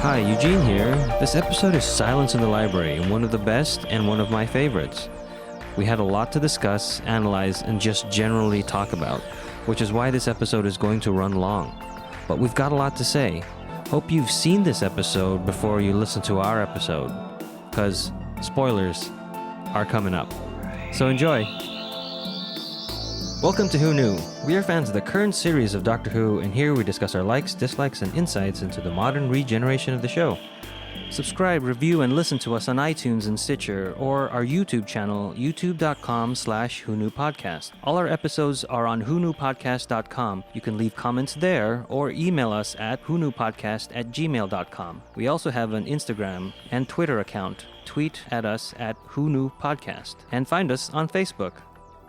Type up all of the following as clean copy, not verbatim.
Hi, Eugene here. This episode is Silence in the Library, one of the best and one of my favorites. We had a lot to discuss, analyze, and just generally talk about, which is why this episode is going to run long. But we've got a lot to say. Hope you've seen this episode before you listen to our episode, because spoilers are coming up. So enjoy. Welcome to Who Knew. We are fans of the current series of Doctor Who, and here we discuss our likes, dislikes, and insights into the modern regeneration of the show. Subscribe, review, and listen to us on iTunes and Stitcher, or our YouTube channel, youtube.com/WhoKnewPodcast. All our episodes are on whoknewpodcast.com. You can leave comments there, or email us at whoknewpodcast@gmail.com. We also have an Instagram and Twitter account. Tweet at us at whoknewpodcast, and find us on Facebook.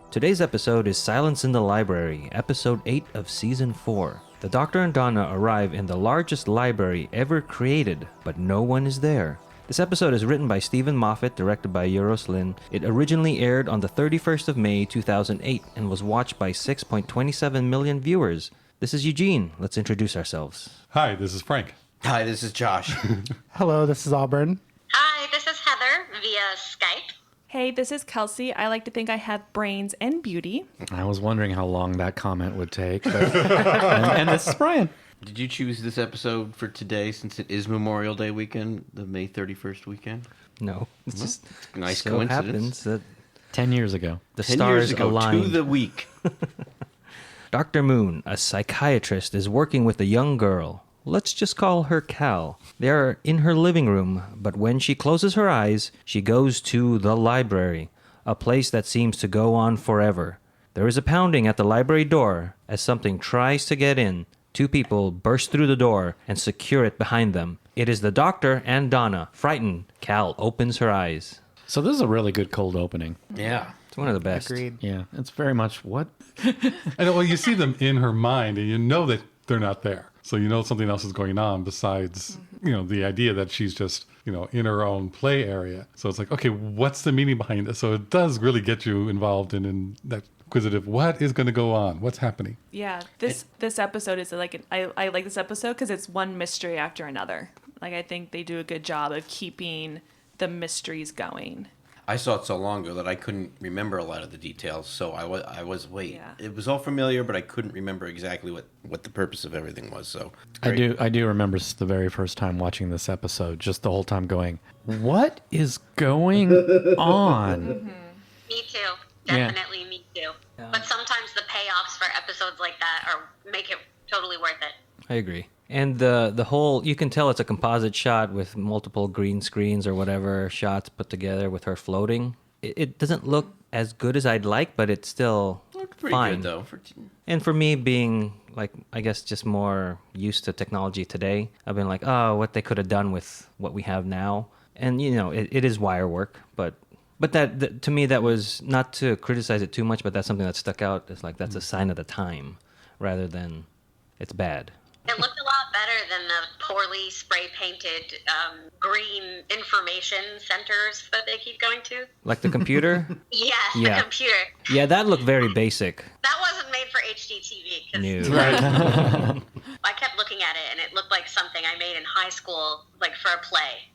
Today's episode is Silence in the Library, episode 8 of season 4. The Doctor and Donna arrive in the largest library ever created, but no one is there. This episode is written by Stephen Moffat, directed by Euros Lyn. It originally aired on the 31st of May 2008 and was watched by 6.27 million viewers. This is Eugene. Let's introduce ourselves. Hi, this is Frank. Hi, this is Josh. Hello, this is Auburn. Hi, this is Heather via Skype. Hey, this is Kelsey. I like to think I have brains and beauty. I was wondering how long that comment would take. But, and this is Brian. Did you choose this episode for today since it is Memorial Day weekend, the May 31st weekend? No, it's just Nice so coincidence. happens that 10 years ago. the 10 stars years ago, aligned. to the week. Dr. Moon, a psychiatrist, is working with a young girl. Let's just call her Cal. They are in her living room, but when she closes her eyes, she goes to the library, a place that seems to go on forever. There is a pounding at the library door as something tries to get in. Two people burst through the door and secure it behind them. It is the Doctor and Donna. Frightened, Cal opens her eyes. So this is a really good cold opening. Yeah. It's one of the best. Agreed. Yeah, it's very much what? And well, you see them in her mind, and you know that they're not there. So you know something else is going on besides, the idea that she's just, in her own play area. So it's like, okay, what's the meaning behind it? So it does really get you involved in that inquisitive, what is going to go on? What's happening? Yeah, this episode is I like this episode because it's one mystery after another. Like, I think they do a good job of keeping the mysteries going. I saw it so long ago that I couldn't remember a lot of the details, so I was Yeah. It was all familiar, but I couldn't remember exactly what the purpose of everything was, so. I do remember the very first time watching this episode, just the whole time going, what is going on? Me too. Yeah. Definitely me too. But sometimes the payoffs for episodes like that make it totally worth it. I agree. And the whole, you can tell it's a composite shot with multiple green screens or whatever shots put together with her floating. It doesn't look as good as I'd like, but it's still Pretty fine. good, though. And for me being, I guess just more used to technology today, I've been like, oh, what they could have done with what we have now. And, it is wire work, but that to me, that was not to criticize it too much, but that's something that stuck out. It's like, that's a sign of the time rather than it's bad. It looked a lot better than the poorly spray-painted green information centers that they keep going to. Like the computer? Yes, Yeah. the computer. Yeah, that looked very basic. That wasn't made for HDTV. 'Cause No. I kept looking at it, and it looked like something I made in high school, like for a play.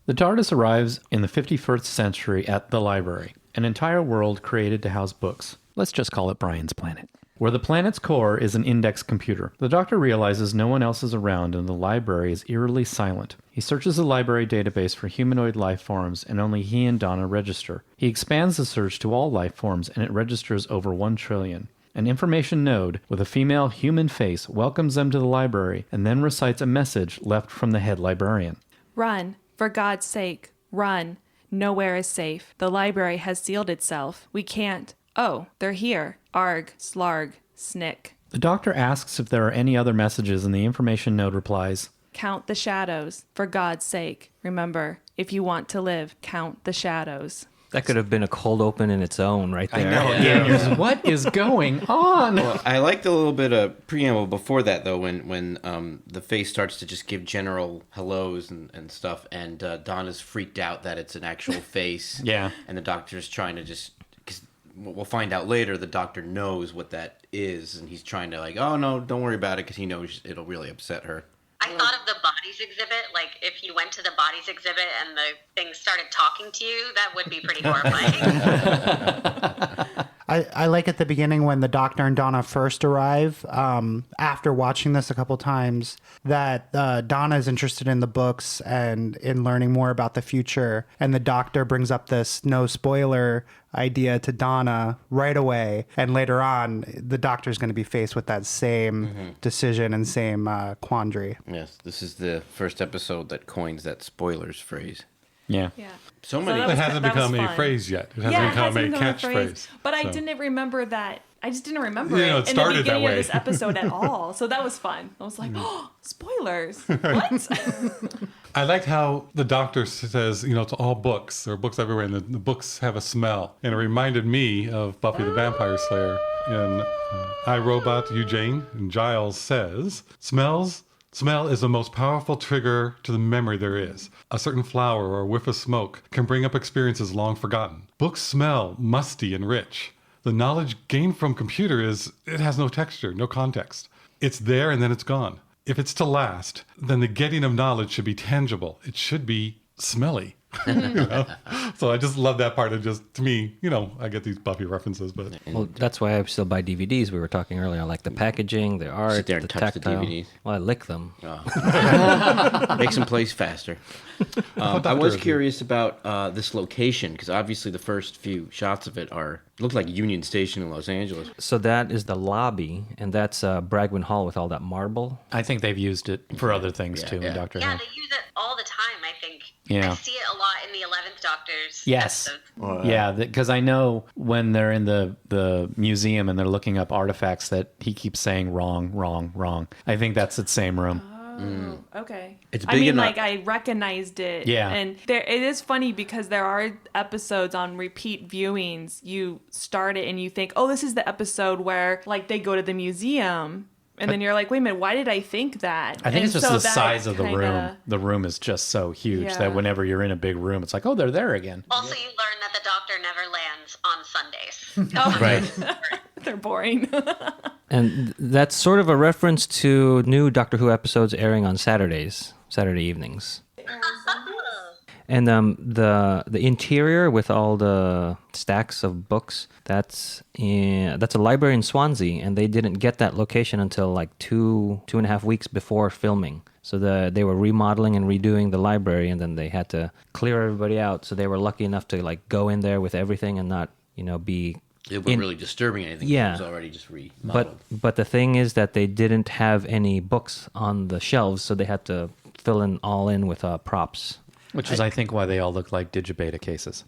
The TARDIS arrives in the 51st century at the library, an entire world created to house books. Let's just call it Brian's planet. Where the planet's core is an index computer. The Doctor realizes no one else is around and the library is eerily silent. He searches the library database for humanoid life forms and only he and Donna register. He expands the search to all life forms and it registers over 1 trillion. An information node with a female human face welcomes them to the library and then recites a message left from the head librarian. Run, for God's sake, run. Nowhere is safe. The library has sealed itself. We can't. Oh, they're here. Arg, slarg, snick. The Doctor asks if there are any other messages and the information node replies, Count the shadows, for God's sake. Remember, if you want to live, count the shadows. That could have been a cold open in its own right there. I know. Yeah. What is going on? Well, I liked a little bit of preamble before that, though, when the face starts to just give general hellos and stuff, and Donna's freaked out that it's an actual face. Yeah. And the Doctor's trying to just... Cause we'll find out later the Doctor knows what that is, and he's trying to oh, no, don't worry about it, because he knows it'll really upset her. I I thought of the bodies exhibit. Like, if you went to the bodies exhibit and the thing started talking to you, that would be pretty horrifying. I like at the beginning when the Doctor and Donna first arrive, after watching this a couple times, that Donna is interested in the books and in learning more about the future. And the Doctor brings up this no spoiler idea to Donna right away. And later on, the Doctor's going to be faced with that same decision and same quandary. Yes, this is the first episode that coins that spoilers phrase. Yeah. Yeah. So many. It hasn't become a phrase yet. It hasn't become a catchphrase. But I So. didn't remember that. I just didn't remember Yeah, it it in the started that beginning of way. this episode at all. So that was fun. I was like, oh, spoilers. What? I liked how the Doctor says, it's all books. There are books everywhere, and the books have a smell. And it reminded me of Buffy the Vampire Slayer in I, Robot, Eugene. And Giles says, Smell is the most powerful trigger to the memory there is. A certain flower or a whiff of smoke can bring up experiences long forgotten. Books smell musty and rich. The knowledge gained from computer it has no texture, no context. It's there and then it's gone. If it's to last, then the getting of knowledge should be tangible. It should be smelly. So I just love that part of to me, I get these Buffy references, but Well, that's why I still buy DVDs. We were talking earlier, like the packaging, the art, there and the touch the tactile. DVDs. Well, I lick them. Makes them place faster. I was curious about this location because obviously the first few shots of it look like Union Station in Los Angeles. So that is the lobby, and that's Bragwin Hall with all that marble. I think they've used it for other things Yeah, too yeah. in Doctor Yeah, Who. they use it all the time, I think. Yeah. I see it a lot in the 11th Doctor's Yes. episodes. Yeah, because I know when they're in the museum and they're looking up artifacts that he keeps saying wrong, wrong, wrong. I think that's the same room. Oh, okay. It's I big mean, enough- like, I recognized it. Yeah. And it is funny because there are episodes on repeat viewings. You start it and you think, oh, this is the episode where, like, they go to the museum. And then you're like, wait a minute, why did I think that? I think it's And just so the that size of the room. kinda- The room is just so huge Yeah. that whenever you're in a big room, it's like, oh, they're there again. Also, you learn that the Doctor never lands on Sundays. Oh, Right. they're boring. And that's sort of a reference to new Doctor Who episodes airing on Saturday evenings. And the interior with all the stacks of books, that's a library in Swansea, and they didn't get that location until like two and a half weeks before filming. So they were remodeling and redoing the library, and then they had to clear everybody out. So they were lucky enough to like go in there with everything and not be. It wasn't really disturbing anything. Yeah. It was already just remodeled. But the thing is that they didn't have any books on the shelves, so they had to fill all in with props. Which is, I think, why they all look like Digibeta cases.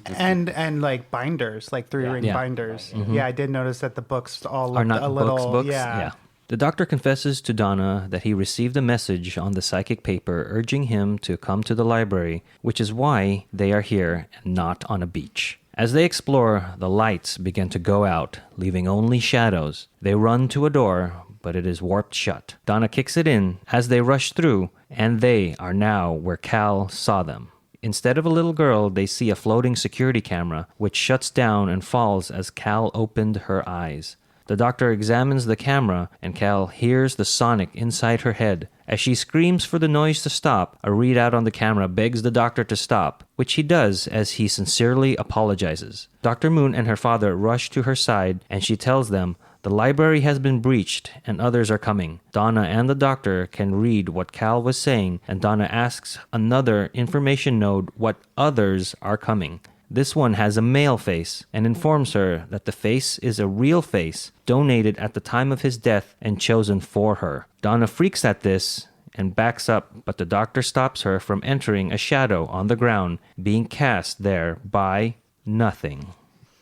And like binders, like 3-ring Yeah. binders. Yeah, I did notice that the books all Are looked not a little books? Yeah. The Doctor confesses to Donna that he received a message on the psychic paper urging him to come to the library, which is why they are here and not on a beach. As they explore, the lights begin to go out, leaving only shadows. They run to a door, but it is warped shut. Donna kicks it in as they rush through, and they are now where Cal saw them. Instead of a little girl, they see a floating security camera, which shuts down and falls as Cal opened her eyes. The Doctor examines the camera, and Cal hears the sonic inside her head. As she screams for the noise to stop, a readout on the camera begs the Doctor to stop, which he does as he sincerely apologizes. Dr. Moon and her father rush to her side, and she tells them the library has been breached and others are coming. Donna and the Doctor can read what Cal was saying, and Donna asks another information node what others are coming. This one has a male face and informs her that the face is a real face donated at the time of his death and chosen for her. Donna freaks at this and backs up, but the Doctor stops her from entering a shadow on the ground, being cast there by nothing.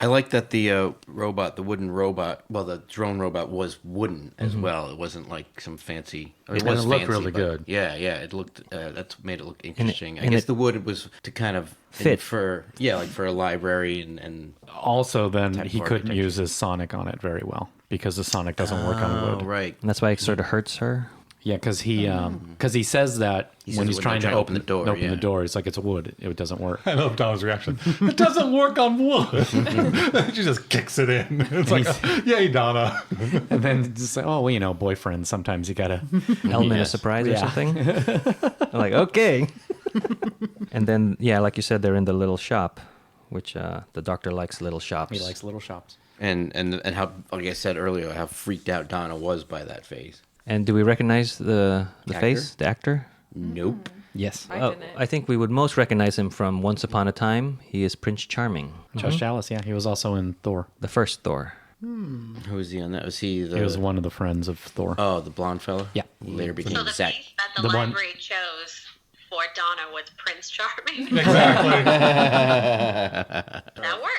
I like that the robot, the wooden robot, well, the drone robot was wooden as well. It wasn't like some fancy. It was it looked fancy, really but good. Yeah, it looked. That's made it look interesting. I and guess it- the wood was to kind of Fit. for like for a library and Also, then Type he of couldn't architecture. use his sonic on it very well because the sonic doesn't work on wood. right. And that's why it sort of hurts her. Yeah, because he says that He when says he's it trying to open the door. yeah. The door, it's like it's wood. It doesn't work. I love Donna's reaction. It doesn't work on wood. She just kicks it in. It's like, yay, Donna. And then just like, oh, well, you know, boyfriend. Sometimes you gotta. Element of Yes. surprise or Yeah. something. I'm like, okay. And then, yeah, like you said, they're in the little shop, which the doctor likes little shops. He likes little shops. And how, like I said earlier, how freaked out Donna was by that face. And do we recognize the Actor? face, the actor? Nope. Yes. I didn't. I think we would most recognize him from Once Upon a Time. He is Prince Charming, Josh Dallas, yeah. He was also in Thor. the first Thor. Who was he on that? Was he the... He was one of the friends of Thor. Oh, the blonde fella? Yeah. Who later became So the Zack. face that the, The one- library chose for Donna was Prince Charming. Exactly. That works.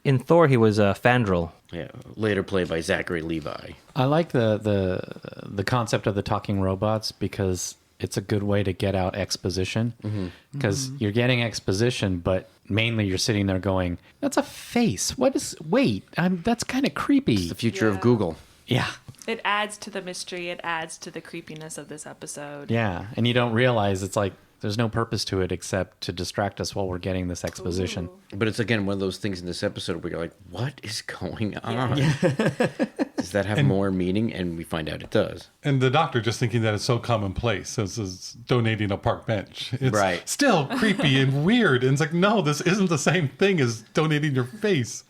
In Thor, he was Fandral. Yeah, later played by Zachary Levi. I like the concept of the talking robots because it's a good way to get out exposition. Because you're getting exposition, but mainly you're sitting there going, "That's a face. What is? Wait, that's kind of creepy." The future Yeah. of Google. Yeah, It adds to the mystery. It adds to the creepiness of this episode. yeah, and you don't realize it's like there's no purpose to it except to distract us while we're getting this exposition. Ooh. But it's, again, one of those things in this episode where you're like, what is going on? Does that have more meaning? And we find out it does. And the doctor just thinking that it's so commonplace as donating a park bench. It's Right. still creepy and weird. And it's like, no, this isn't the same thing as donating your face.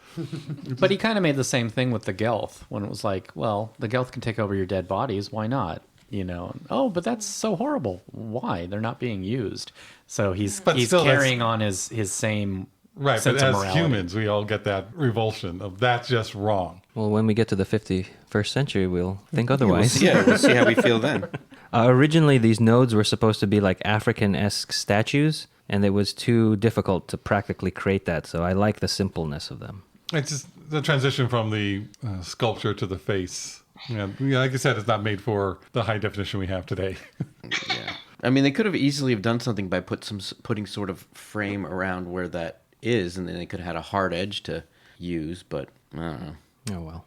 But he kind of made the same thing with the Gelth when it was like, well, the Gelth can take over your dead bodies. Why not? You know, oh, but that's so horrible. Why? They're not being used. So he's But still, that's- carrying on his same Right, sense but of as morality. humans, we all get that revulsion of that's just wrong. Well, when we get to the 51st century, we'll think otherwise. Yeah, we'll see how we feel then. Originally, these nodes were supposed to be like African-esque statues, and it was too difficult to practically create that. So I like the simpleness of them. It's just the transition from the sculpture to the face. Yeah, like I said, it's not made for the high definition we have today. Yeah. I mean, they could have easily have done something by putting sort of frame around where that is, and then they could have had a hard edge to use, but I don't know. Oh, well.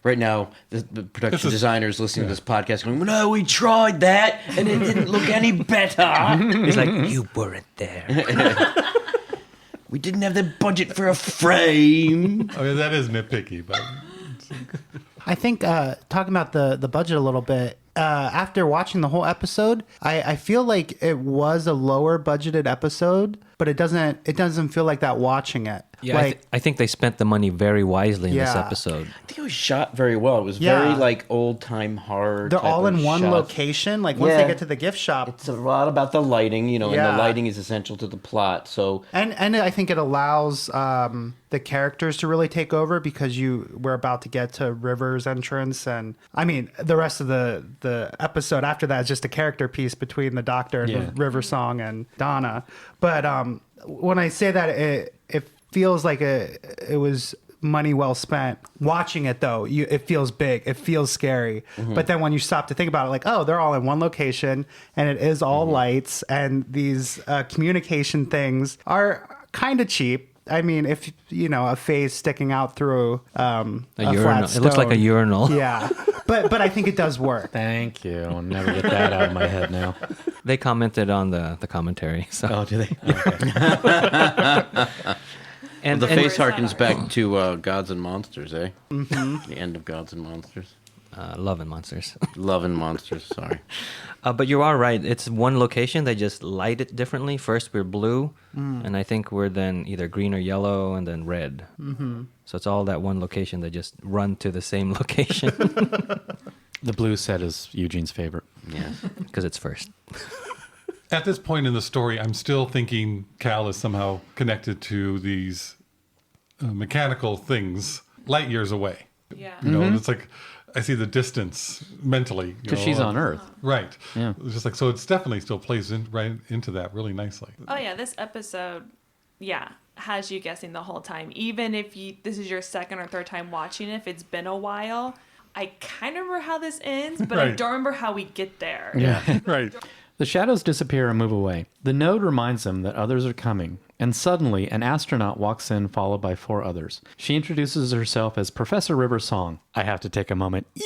Right now, the production This is- designers listening to this podcast going, no, we tried that, and it didn't look any better. He's like, you weren't there. We didn't have the budget for a frame. I mean, that is nitpicky, but I think talking about the budget a little bit, after watching the whole episode, I feel like it was a lower budgeted episode, but it doesn't feel like that watching it. Yeah, like I think they spent the money very wisely in this Yeah. episode. I think it was shot very well. It was Yeah. very like old time horror. they're type all of in one shots. location. Like once Yeah. they get to the gift shop, It's a lot about the lighting, you know, and Yeah. the lighting is essential to the plot. So and I think it allows the characters to really take over because we're about to get to River's entrance, and I mean the rest of the episode after that is just a character piece between the Doctor and Yeah. the River Song and Donna. But when I say that, it feels like it was money well spent. Watching it though, it feels big, it feels scary. But then when you stop to think about it, like, oh, they're all in one location, and it is all lights, and these communication things are kind of cheap. I mean, if you know a face sticking out through A flat urinal. It looks like a stone. urinal. Yeah, but I think it does work. Thank you. I'll never get that out of my head now. They commented on the commentary. So. Oh, do they? Okay. And the and- face harkens back to Gods and Monsters, eh? Mm-hmm. The end of Gods and Monsters. Love and Monsters. Love and Monsters, sorry. But you are right. It's one location. They just light it differently. First we're blue, and I think we're then either green or yellow, and then red. Mm-hmm. So it's all that one location. They just run to the same location The blue set is Eugene's favorite. Yeah. because it's first. at this point in the story, I'm still thinking Cal is somehow connected to these mechanical things light years away. Yeah. You know, and it's like I see the distance mentally. Because she's on Earth. Right. Yeah. It's just like, so it's definitely still plays in right into that really nicely. Oh yeah, this episode, has you guessing the whole time. Even if this is your second or third time watching it, if it's been a while, I kind of remember how this ends, but I Right. don't remember how we get there. Yeah. Right. The shadows disappear and move away. The node reminds them that others are coming, and suddenly an astronaut walks in, followed by 4 others. She introduces herself as Professor River Song. I have to take a moment. Yay!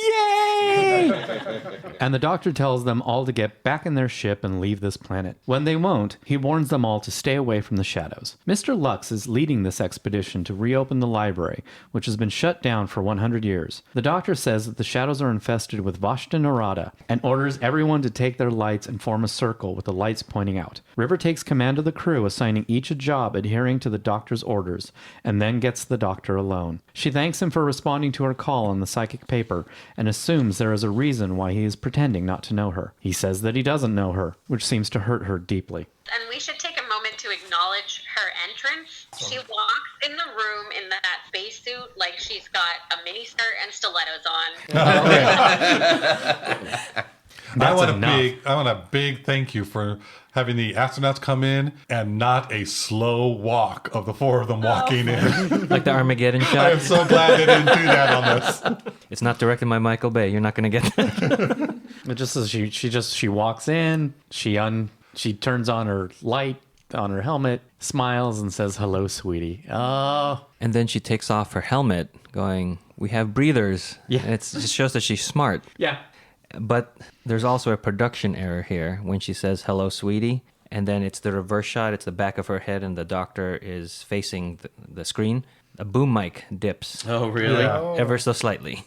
me! And the Doctor tells them all to get back in their ship and leave this planet. When they won't, he warns them all to stay away from the shadows. Mr. Lux is leading this expedition to reopen the library, which has been shut down for 100 years. The Doctor says that the shadows are infested with Vashta Nerada and orders everyone to take their lights and form a circle with the lights pointing out. River takes command of the crew, assigning each a job adhering to the Doctor's orders, and then gets the Doctor alone. She thanks him for responding to her call on the psychic paper and assumes there is a reason why he is pretending not to know her. He says that he doesn't know her, which seems to hurt her deeply. And we should take a moment to acknowledge her entrance. She walks in the room in that spacesuit like she's got a mini skirt and stilettos on. I want a big thank you for having the astronauts come in and not a slow walk of the four of them walking in. Like the Armageddon I shot. am so glad they didn't do that on this. It's not directed by Michael Bay. You're not going to get that. It just says she walks in, she turns on her light on her helmet, smiles and says, "Hello, sweetie." Oh. And then she takes off her helmet, going, "We have breathers." Yeah. And it just shows that she's smart. Yeah. But there's also a production error here when she says, "Hello, sweetie." And then it's the reverse shot. It's the back of her head and the Doctor is facing the screen. A boom mic dips Oh, really? Yeah. ever so slightly.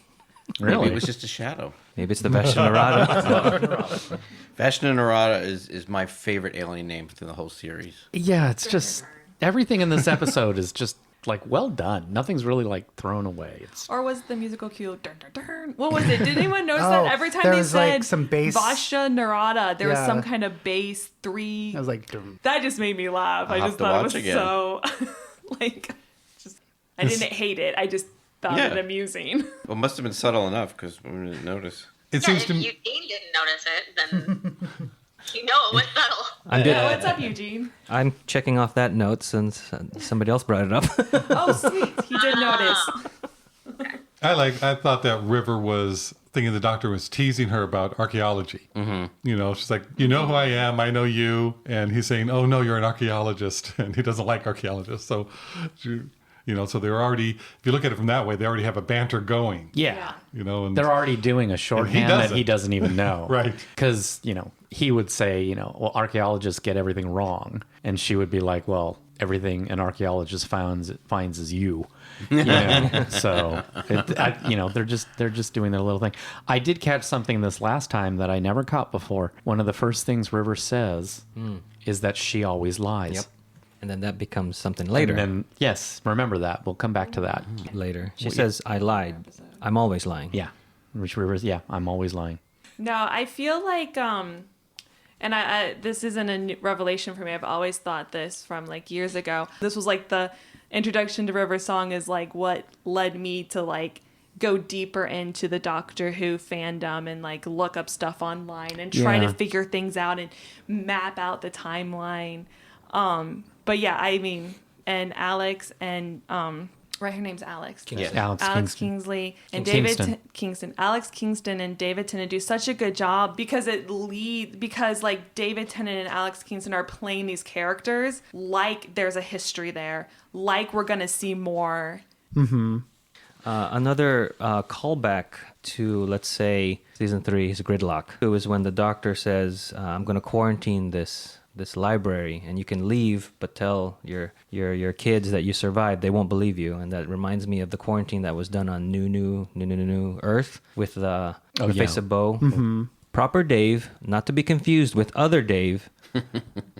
Maybe Really? it was just a shadow. Maybe it's the Vashta Nerada. Vashta Nerada is my favorite alien name through the whole series. Yeah, it's just everything in this episode is just like well done. Nothing's really like thrown away. It's Or was the musical cue? Dun, dun, dun. What was it? Did anyone notice Oh, that every time there they was, said like, some bass. Vashta Nerada, there was Yeah. some kind of bass 3. I was like, dum. That just made me laugh. I'll I have just to thought it watch was again. so like, I didn't hate it. I just found Yeah. it amusing. Well, it must have been subtle enough because we didn't notice. It Yeah, seems if to me. Eugene didn't notice it, then you know it was subtle. Yeah, what's up, Eugene? I'm checking off that note since somebody else brought it up. Oh, sweet. He did notice. I thought that River was thinking the Doctor was teasing her about archaeology. Mm-hmm. You know, she's like, "You know who I am, I know you," and he's saying, "Oh no, you're an archaeologist," and he doesn't like archaeologists. So, so they're already. If you look at it from that way, they already have a banter going. yeah. You know, and They're already doing a shorthand that he doesn't even know. Right. Because, he would say, well, archaeologists get everything wrong. And she would be like, well, everything an archaeologist finds is you. So, they're just doing their little thing. I did catch something this last time that I never caught before. One of the first things River says is that she always lies. Yep. And then that becomes something later. And then, yes, remember that. We'll come back to that. Later. She says, "I lied. I'm always lying." Yeah. Which River's, I'm always lying. No, I feel like, and I this isn't a new revelation for me. I've always thought this from like years ago. This was like the introduction to River Song is like what led me to like go deeper into the Doctor Who fandom and like look up stuff online and try to figure things out and map out the timeline. But yeah, I mean, and Alex and right, her name's Alex. Yeah. Alex Kingsley and Alex Kingston and David Tennant do such a good job because like David Tennant and Alex Kingston are playing these characters like there's a history there, like we're gonna see more. Another callback to, let's say, season 3's Gridlock. It was when the Doctor says, "I'm going to quarantine this library, and you can leave, but tell your kids that you survived. They won't believe you." And that reminds me of the quarantine that was done on New Earth with the face of Bo. Mm-hmm. Proper Dave, not to be confused with other Dave,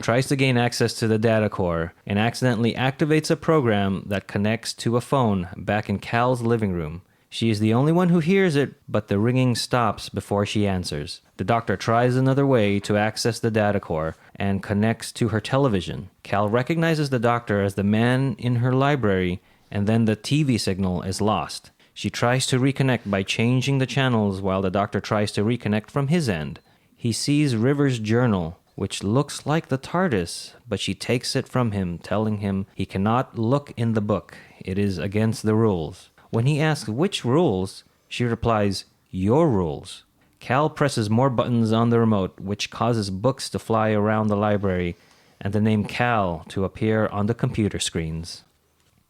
tries to gain access to the data core and accidentally activates a program that connects to a phone back in Cal's living room. She is the only one who hears it, but the ringing stops before she answers. The Doctor tries another way to access the data core and connects to her television. Cal recognizes the Doctor as the man in her library, and then the TV signal is lost. She tries to reconnect by changing the channels while the Doctor tries to reconnect from his end. He sees River's journal, which looks like the TARDIS, but she takes it from him, telling him he cannot look in the book. It is against the rules. When he asks which rules, she replies, "Your rules." Cal presses more buttons on the remote, which causes books to fly around the library and the name Cal to appear on the computer screens.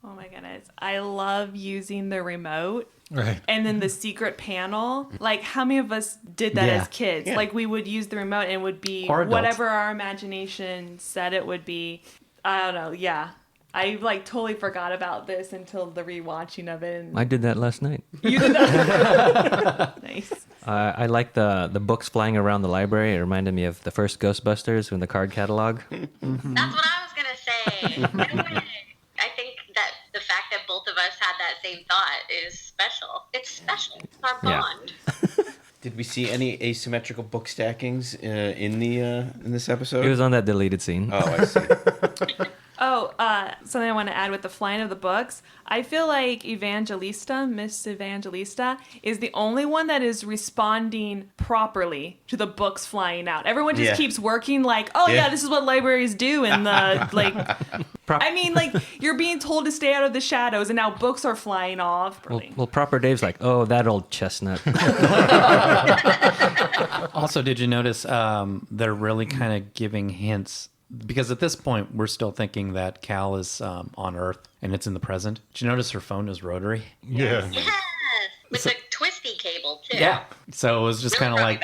Oh my goodness. I love using the remote Right. And then the secret panel, like how many of us did that Yeah. as kids? Yeah. Like we would use the remote and it would be Or adults. whatever our imagination said it would be. I don't know. Yeah. I like totally forgot about this until the rewatching of it. And I did that last night. you did that. Nice. I like the books flying around the library. It reminded me of the first Ghostbusters in the card catalog. That's what I was gonna say. I think that the fact that both of us had that same thought is special. It's special. It's our Yeah. bond. Did we see any asymmetrical book stackings in this episode? It was on that deleted scene. Oh, I see. Oh, something I want to add with the flying of the books. I feel like Miss Evangelista, is the only one that is responding properly to the books flying out. Everyone just Yeah. keeps working like, oh yeah, this is what libraries do, and the like. I mean, like you're being told to stay out of the shadows, and now books are flying off. Well, Proper Dave's like, oh, that old chestnut. Also, did you notice they're really kind of giving hints? Because at this point, we're still thinking that Cal is on Earth and it's in the present. Did you notice her phone is rotary? Yeah. Yes, with the twisty cable too. So it was just kind of like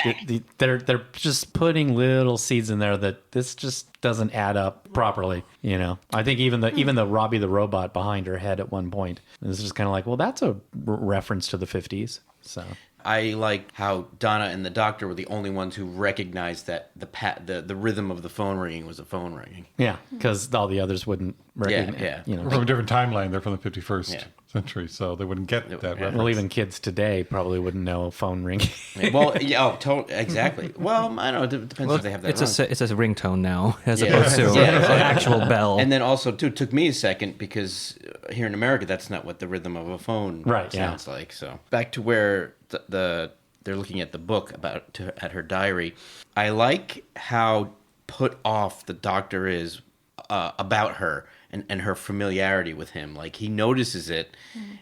they're just putting little seeds in there that this just doesn't add up properly. You know, I think even the Robbie the robot behind her head at one point is just kind of like, well, that's a reference to the 50s. So. I like how Donna and the Doctor were the only ones who recognized that the rhythm of the phone ringing was a phone ringing. Yeah, because all the others wouldn't recognize. Yeah. You We're know, from a different timeline. They're from the 51st Yeah. century, so they wouldn't get that reference. well, even kids today probably wouldn't know a phone ringing. Well, yeah, exactly. Well, I don't know. It depends if they have that. It's a ringtone now, as Yeah. opposed to Yeah. an actual bell. And then also, too, it took me a second because here in America, that's not what the rhythm of a phone Right, yeah. sounds like. So back to where they're looking at the book at her diary. I like how put off the Doctor is about her and her familiarity with him. Like he notices it,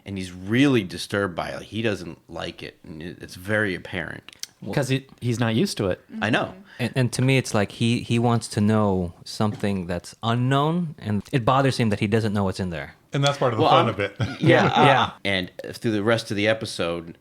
and he's really disturbed by it. Like, he doesn't like it, and it's very apparent. Because he's not used to it. I know. And to me, it's like he wants to know something that's unknown, and it bothers him that he doesn't know what's in there. And that's part of the fun of it. Yeah. And through the rest of the episode,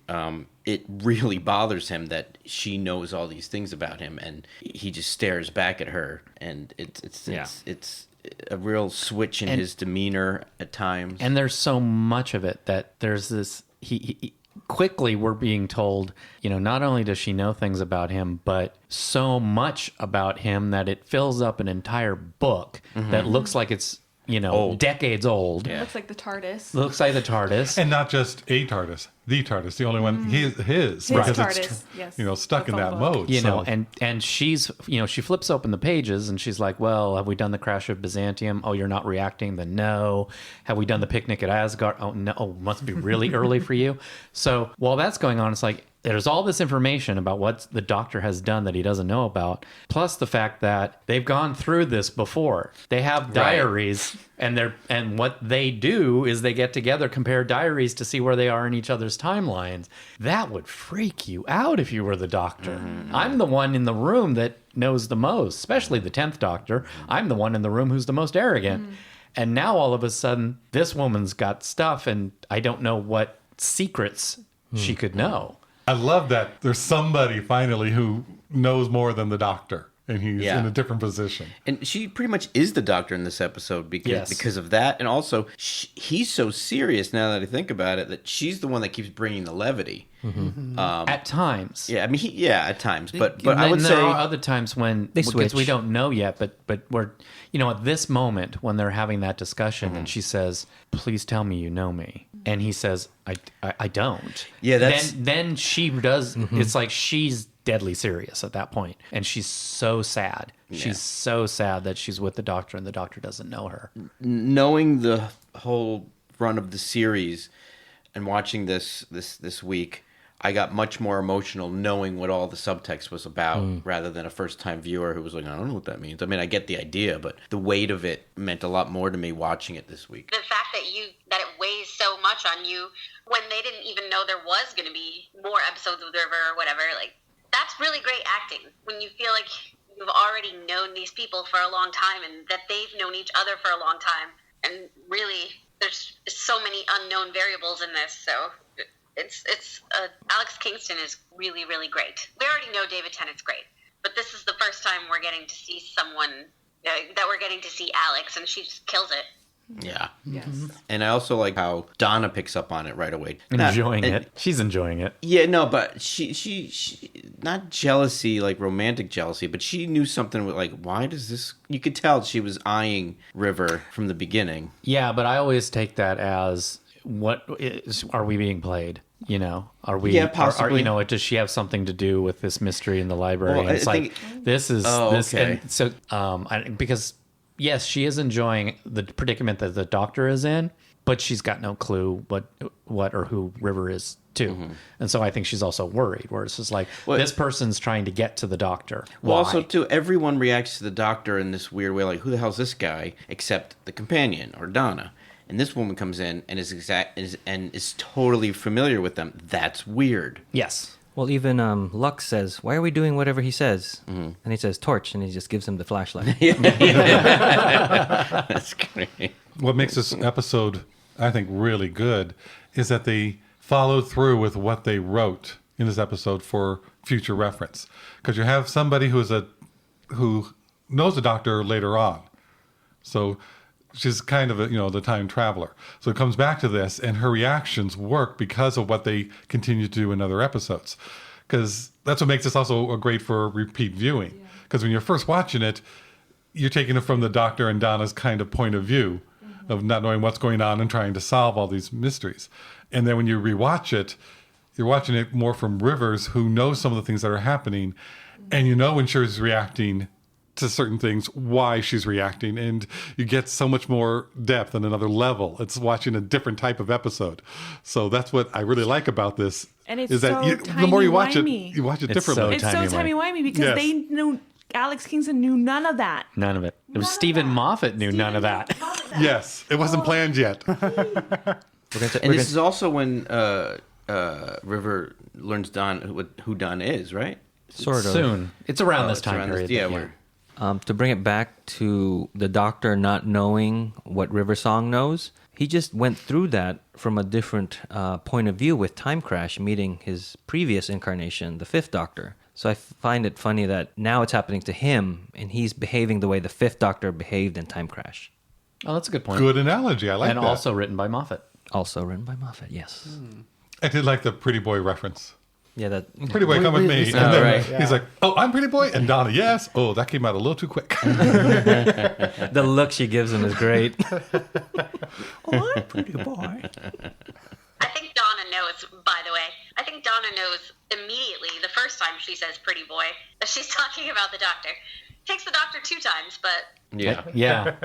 it really bothers him that she knows all these things about him, and he just stares back at her, and it's a real switch in his demeanor at times. And there's so much of it that there's this. He quickly we're being told, you know, not only does she know things about him, but so much about him that it fills up an entire book that looks like it's, you know, decades old. Yeah. Looks like the TARDIS. Looks like the TARDIS. And not just a TARDIS, the TARDIS, the only one, his because TARDIS, it's, yes. you know, stuck The in phone that book. mode. You know, so. and she's, you know, she flips open the pages and she's like, well, have we done the crash of Byzantium? Oh, you're not reacting? Then no. Have we done the picnic at Asgard? Oh, no. Oh, must be really early for you. So while that's going on, it's like, there's all this information about what the Doctor has done that he doesn't know about, plus the fact that they've gone through this before. They have diaries, and what they do is they get together, compare diaries to see where they are in each other's timelines. That would freak you out if you were the Doctor. I'm the one in the room that knows the most, especially the 10th Doctor. I'm the one in the room who's the most arrogant. And now all of a sudden, this woman's got stuff, and I don't know what secrets she could know. I love that there's somebody finally who knows more than the Doctor, and he's in a different position. And she pretty much is the Doctor in this episode because of that. And also, he's so serious now that I think about it, that she's the one that keeps bringing the levity. At times. Yeah, I mean, at times. But And I would then say... there are other times when They because switch. we don't know yet, but we're, you know, at this moment when they're having that discussion and she says, please tell me you know me. And he says, I don't. Yeah, that's... Then she does, it's like she's deadly serious at that point. And she's so sad. She's so sad that she's with the Doctor and the Doctor doesn't know her. Knowing the whole run of the series and watching this week, I got much more emotional knowing what all the subtext was about rather than a first-time viewer who was like, I don't know what that means. I mean, I get the idea, but the weight of it meant a lot more to me watching it this week. The fact that it weighs so much on you when they didn't even know there was going to be more episodes of The River or whatever, like, that's really great acting. When you feel like you've already known these people for a long time and that they've known each other for a long time. And really, there's so many unknown variables in this, so It's Alex Kingston is really, really great. We already know David Tennant's great, but this is the first time we're getting to see someone that we're getting to see Alex, and she just kills it. Yeah. Yes. And I also like how Donna picks up on it right away. Enjoying it. She's enjoying it. Yeah, no, but she not jealousy, like romantic jealousy, but she knew something with, like, why does this... You could tell she was eyeing River from the beginning. Yeah, but I always take that as, are we being played? You know, are we? Yeah, possibly. Does she have something to do with this mystery in the library? Well, and it's I think... this is this, okay. and so because yes, she is enjoying the predicament that the Doctor is in, but she's got no clue what or who River is too, and so I think she's also worried. Where it's just like this person's trying to get to the Doctor. Well, Why? also too, everyone reacts to the Doctor in this weird way, like, who the hell's this guy? Except the companion or Donna. And this woman comes in and is totally familiar with them. That's weird. Yes. Well, even Lux says, "Why are we doing whatever he says?" And he says, "Torch," and he just gives him the flashlight. That's great. What makes this episode, I think, really good is that they followed through with what they wrote in this episode for future reference. Because you have somebody who knows the Doctor later on. So she's kind of the time traveler. So it comes back to this, and her reactions work because of what they continue to do in other episodes. Because that's what makes this also great for repeat viewing. Because when you're first watching it, you're taking it from the Doctor and Donna's kind of point of view of not knowing what's going on and trying to solve all these mysteries. And then when you rewatch it, you're watching it more from Rivers, who knows some of the things that are happening. And you know when she's reacting to certain things, why she's reacting, and you get so much more depth and another level. It's watching a different type of episode. So that's what I really like about this. And it's is that so the more you watch timey-wimey. it, you watch it It's differently. It's so timey-wimey because Yes. they knew Alex Kingston knew none of that. None of it. It was Stephen Moffat knew none of that. Yes, it wasn't planned yet. And this is also when River learns who Don is, right? Sort of. Soon. It's around this It's time around period. yeah, that- where... To bring it back to the Doctor not knowing what River Song knows, he just went through that from a different point of view with Time Crash meeting his previous incarnation, the Fifth Doctor. So I find it funny that now it's happening to him, and he's behaving the way the Fifth Doctor behaved in Time Crash. Oh, that's a good point. Good analogy. I like and that. also written by Moffat. Also written by Moffat, yes. I did like the Pretty Boy reference. Yeah, that Pretty Boy, come with me. Oh, And then right. he's like, "Oh, I'm Pretty Boy," and Donna, "Yes." Oh, that came out a little too quick. the look she gives him is great. Oh, I'm pretty boy. I think Donna knows, by the way. I think Donna knows immediately the first time she says pretty boy that she's talking about the Doctor. Takes the Doctor 2 times, but... Yeah. Yeah.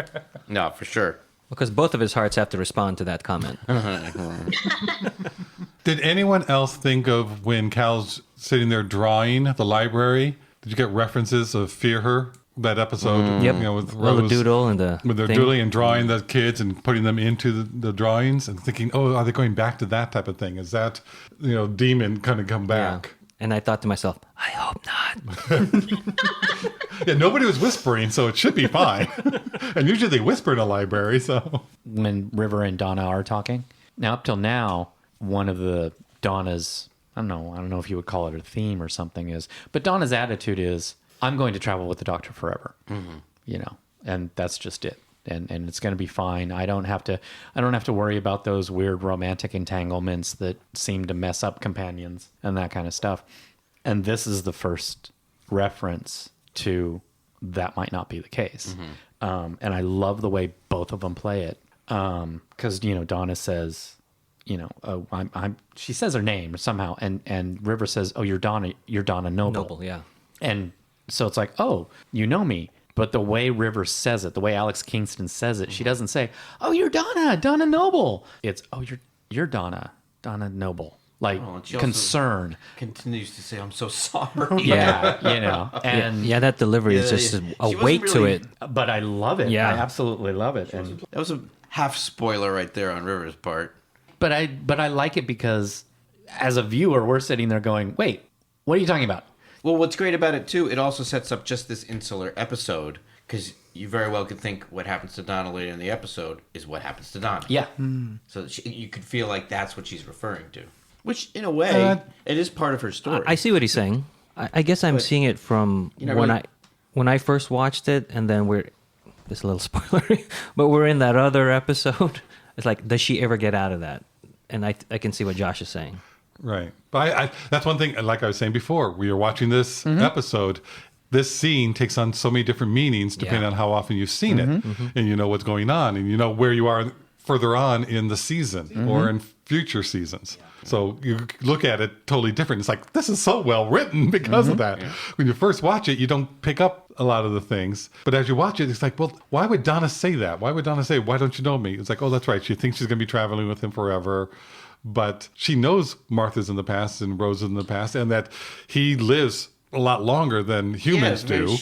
No, for sure. Because both of his hearts have to respond to that comment. Did anyone else think of when Cal's sitting there drawing the library? Did you get references of Fear Her? That episode, Yep. With Well, the Rose, doodle and the with their thing. doodling and drawing the kids and putting them into the drawings and thinking, oh, are they going back to that type of thing? Is that, demon kind of come back? Yeah. And I thought to myself, I hope not. Yeah, nobody was whispering, so it should be fine. And usually they whisper in a library, so. When River and Donna are talking. Now, up till now, one of the Donna's, I don't know if you would call it a theme or something but Donna's attitude is, I'm going to travel with the Doctor forever, and that's just it. And it's going to be fine. I don't have to worry about those weird romantic entanglements that seem to mess up companions and that kind of stuff. And this is the first reference to that might not be the case. And I love the way both of them play it. Because, Donna says, oh, she says her name somehow. And River says, oh, you're Donna Noble. Noble, yeah. And so it's like, oh, you know me. But the way River says it, the way Alex Kingston says it, she doesn't say, oh, you're Donna Noble. It's, oh, you're Donna Noble. Like, Oh, and she also concern. Continues to say, I'm so sorry. Yeah, and Yeah, that delivery is just She a wasn't weight to really- it. but I love it. Yeah. I absolutely love it. And That was a half spoiler right there on River's part. but I like it because as a viewer, we're sitting there going, wait, what are you talking about? Well, what's great about it, too, it also sets up just this insular episode, because you very well could think what happens to Donna later in the episode is what happens to Donna. Yeah. So you could feel like that's what she's referring to. Which, in a way, it is part of her story. I see what he's saying. I guess I'm seeing it from when I first watched it, and then this is a little spoilery, but we're in that other episode. It's like, does she ever get out of that? And I can see what Josh is saying. Right. But that's one thing, like I was saying before, we are watching this episode. This scene takes on so many different meanings depending on how often you've seen it. And you know what's going on, and you know where you are further on in the season or in future seasons. So you look at it totally different. It's like, this is so well written because of that. Yeah. When you first watch it, you don't pick up a lot of the things. But as you watch it, it's like, well, why would Donna say that? Why would Donna say, why don't you know me? It's like, oh, that's right. She thinks she's going to be traveling with him forever. But she knows Martha's in the past and Rose is in the past, and that he lives a lot longer than humans do.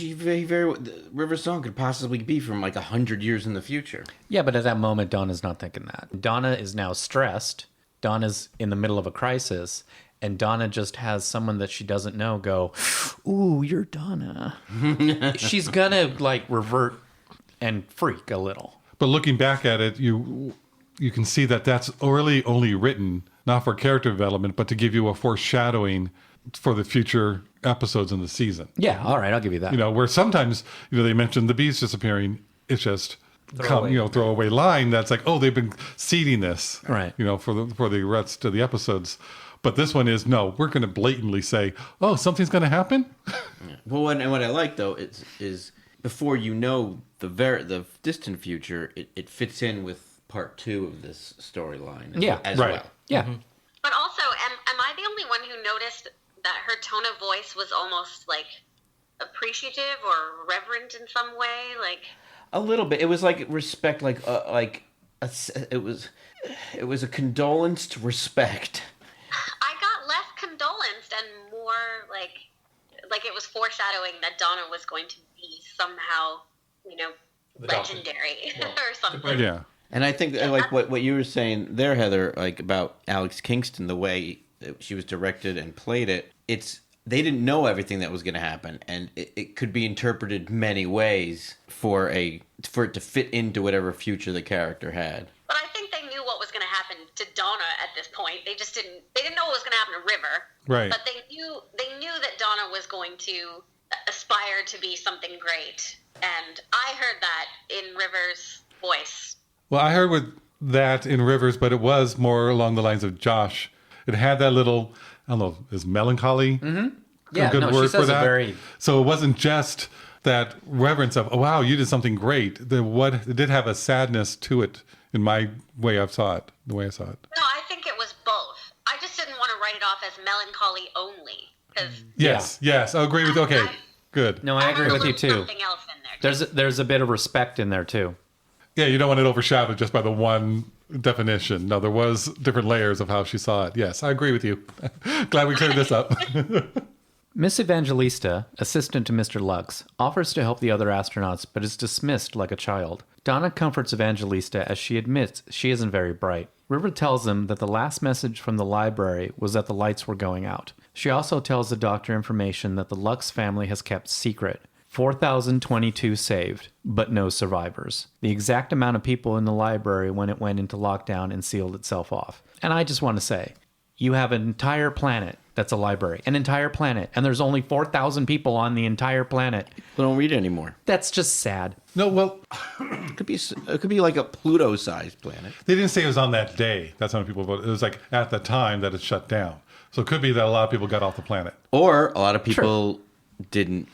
River's song could possibly be from like 100 years in the future. Yeah, but at that moment, Donna's not thinking that. Donna is now stressed. Donna's in the middle of a crisis, and Donna just has someone that she doesn't know go, ooh, you're Donna. She's gonna like revert and freak a little. But looking back at it, you can see that that's really only written not for character development, but to give you a foreshadowing for the future episodes in the season. Yeah, all right, I'll give you that. You know, where sometimes, you know, they mentioned the bees disappearing. It's just throwaway line that's like, oh, they've been seeding this, right? You know, for the rest of the episodes. But this one is, no, we're going to blatantly say, oh, something's going to happen. Well, and what I like though is before you know the distant future, it fits in with part 2 of this storyline. As well. Yeah. But also, am I the only one who noticed that her tone of voice was almost like appreciative or reverent in some way? Like a little bit. It was like respect, it was a condolence to respect. I got less condolence and more like it was foreshadowing that Donna was going to be somehow, you know, legendary or something. Yeah. And I think like what you were saying there, Heather, like about Alex Kingston, the way she was directed and played it, they didn't know everything that was going to happen, and it could be interpreted many ways for it to fit into whatever future the character had. But I think they knew what was going to happen to Donna at this point. They just didn't know what was going to happen to River. Right. But they knew that Donna was going to aspire to be something great, and I heard that in River's voice. Well, I heard with that in Rivers, but it was more along the lines of Josh. It had that little, I don't know, is melancholy yeah, a good word she says for that? Very... So it wasn't just that reverence of, oh, wow, you did something great. It did have a sadness to it in my way I saw it, the way I saw it. No, I think it was both. I just didn't want to write it off as melancholy only. Yes, I agree with you. Okay, good. No, I agree with you too. Something else in there. There's a bit of respect in there too. Yeah, you don't want it overshadowed just by the one definition. No, there was different layers of how she saw it. Yes, I agree with you. Glad we cleared this up. Miss Evangelista, assistant to Mr. Lux, offers to help the other astronauts, but is dismissed like a child. Donna comforts Evangelista as she admits she isn't very bright. River tells them that the last message from the library was that the lights were going out. She also tells the doctor information that the Lux family has kept secret. 4,022 saved, but no survivors. The exact amount of people in the library when it went into lockdown and sealed itself off. And I just want to say, you have an entire planet that's a library. An entire planet. And there's only 4,000 people on the entire planet. They don't read it anymore. That's just sad. No, well... It could be like a Pluto-sized planet. They didn't say it was on that day. That's how many people voted. It was like at the time that it shut down. So it could be that a lot of people got off the planet. Or a lot of people didn't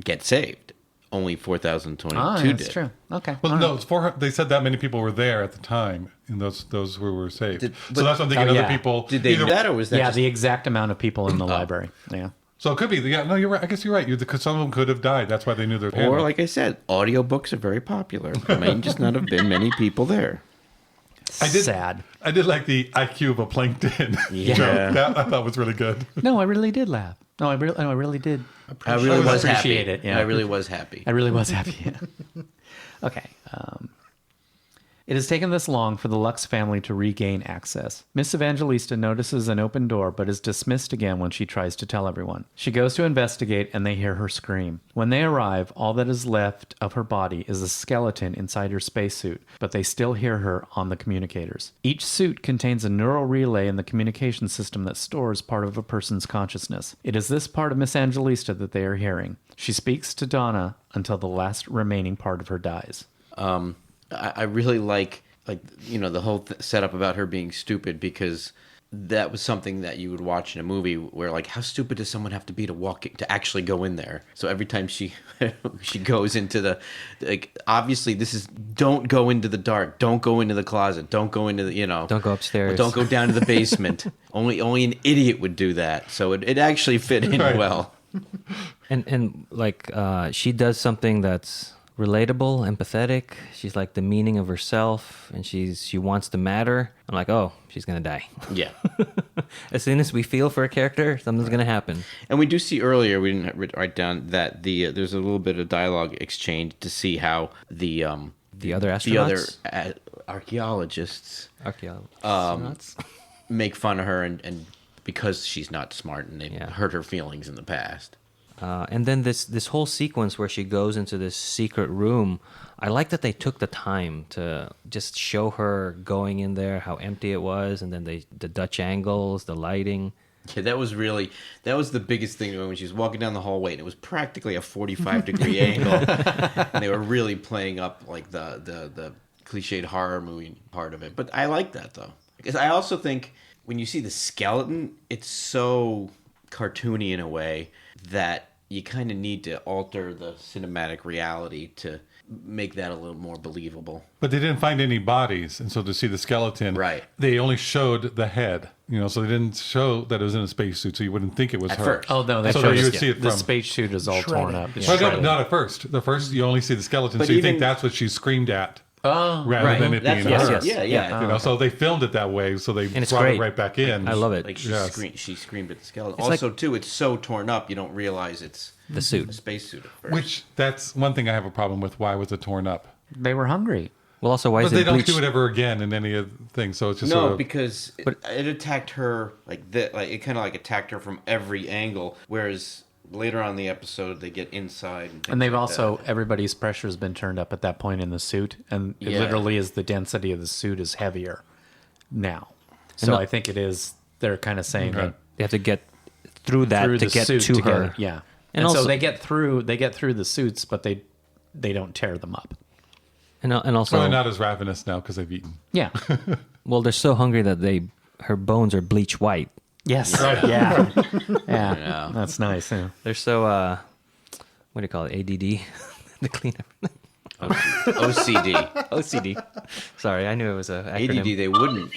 get saved. Only 4,022 did. That's true. Okay. Well, no, it's 400. They said that many people were there at the time, and those who were saved. So that's what I'm thinking. Other people did they do that, or was that the exact amount of people in the library? Yeah. So it could be. Yeah, no, you're right. I guess you're right. Because some of them could have died. That's why they knew their panel. Or like I said, audiobooks are very popular. There may just not have been many people there. Sad. I did like the IQ of a plankton joke. That I thought was really good. No, I really did laugh. No, I really did. I really was appreciate happy. It. Yeah. I really was happy. I really was happy. Yeah. Okay. It has taken this long for the Lux family to regain access. Miss Evangelista notices an open door but is dismissed again when she tries to tell everyone. She goes to investigate and they hear her scream. When they arrive, all that is left of her body is a skeleton inside her spacesuit, but they still hear her on the communicators. Each suit contains a neural relay in the communication system that stores part of a person's consciousness. It is this part of Miss Evangelista that they are hearing. She speaks to Donna until the last remaining part of her dies. I really like the whole setup about her being stupid, because that was something that you would watch in a movie where, like, how stupid does someone have to be to actually go in there? So every time she she goes into the, like, obviously this is, don't go into the dark, don't go into the closet, don't go into the, Don't go upstairs. don't go down to the basement. only an idiot would do that. So it actually fit in Right. well. And she does something that's relatable, empathetic. She's like the meaning of herself, and she wants to matter. I'm like, oh, she's gonna die. Yeah. As soon as we feel for a character, something's gonna happen. And we do see earlier, we didn't write down that there's a little bit of dialogue exchange to see how the The other astronauts, archaeologists archaeologists. make fun of her and because she's not smart and they Yeah. hurt her feelings in the past. And then this whole sequence where she goes into this secret room, I like that they took the time to just show her going in there, how empty it was, and then the Dutch angles, the lighting. Yeah, that was the biggest thing when she was walking down the hallway, and it was practically a 45-degree angle. And they were really playing up like the cliched horror movie part of it. But I like that, though, because I also think when you see the skeleton, it's so cartoony in a way that you kind of need to alter the cinematic reality to make that a little more believable. But they didn't find any bodies, and so to see the skeleton, Right. they only showed the head. So they didn't show that it was in a spacesuit, so you wouldn't think it was At her. first. Oh, no, they So showed you us would see it the from- spacesuit is all torn up. It's Well, no, shredded. not at first. The first, you only see the skeleton, But so you even- think that's what she screamed at, Oh, rather Right. than it That's being what- her. yes. Yeah. So they filmed it that way, so they And it's brought great. it right back in. I love it. Like Yes. she screamed at the skeleton. It's Also, too, it's so torn up you don't realize it's The a suit. spacesuit at first. Which, that's one thing I have a problem with. Why was it torn up? they were hungry. Well, also, why But is they it don't bleached? do it ever again in any of the things, so it's just No, sort of... because it attacked her like that. Like it kind of like attacked her from every angle. Whereas later on in the episode, they get inside, And they've like also, that. everybody's pressure has been turned up at that point in the suit. And it Yeah. literally is the density of the suit is heavier now. So And I think it is, they're kind of saying Okay. that They have to get through that through to the get suit to her. yeah. And And, so also- they get through the suits, but they don't tear them up. And also, Well, they're not as ravenous now because they've eaten. Yeah. well, they're so hungry that her bones are bleach white. Yes. Yeah. Yeah. Yeah. That's nice. Yeah. They're so what do you call it? ADD, the cleanup. OCD. OCD. Sorry, I knew it was a acronym. ADD. They wouldn't.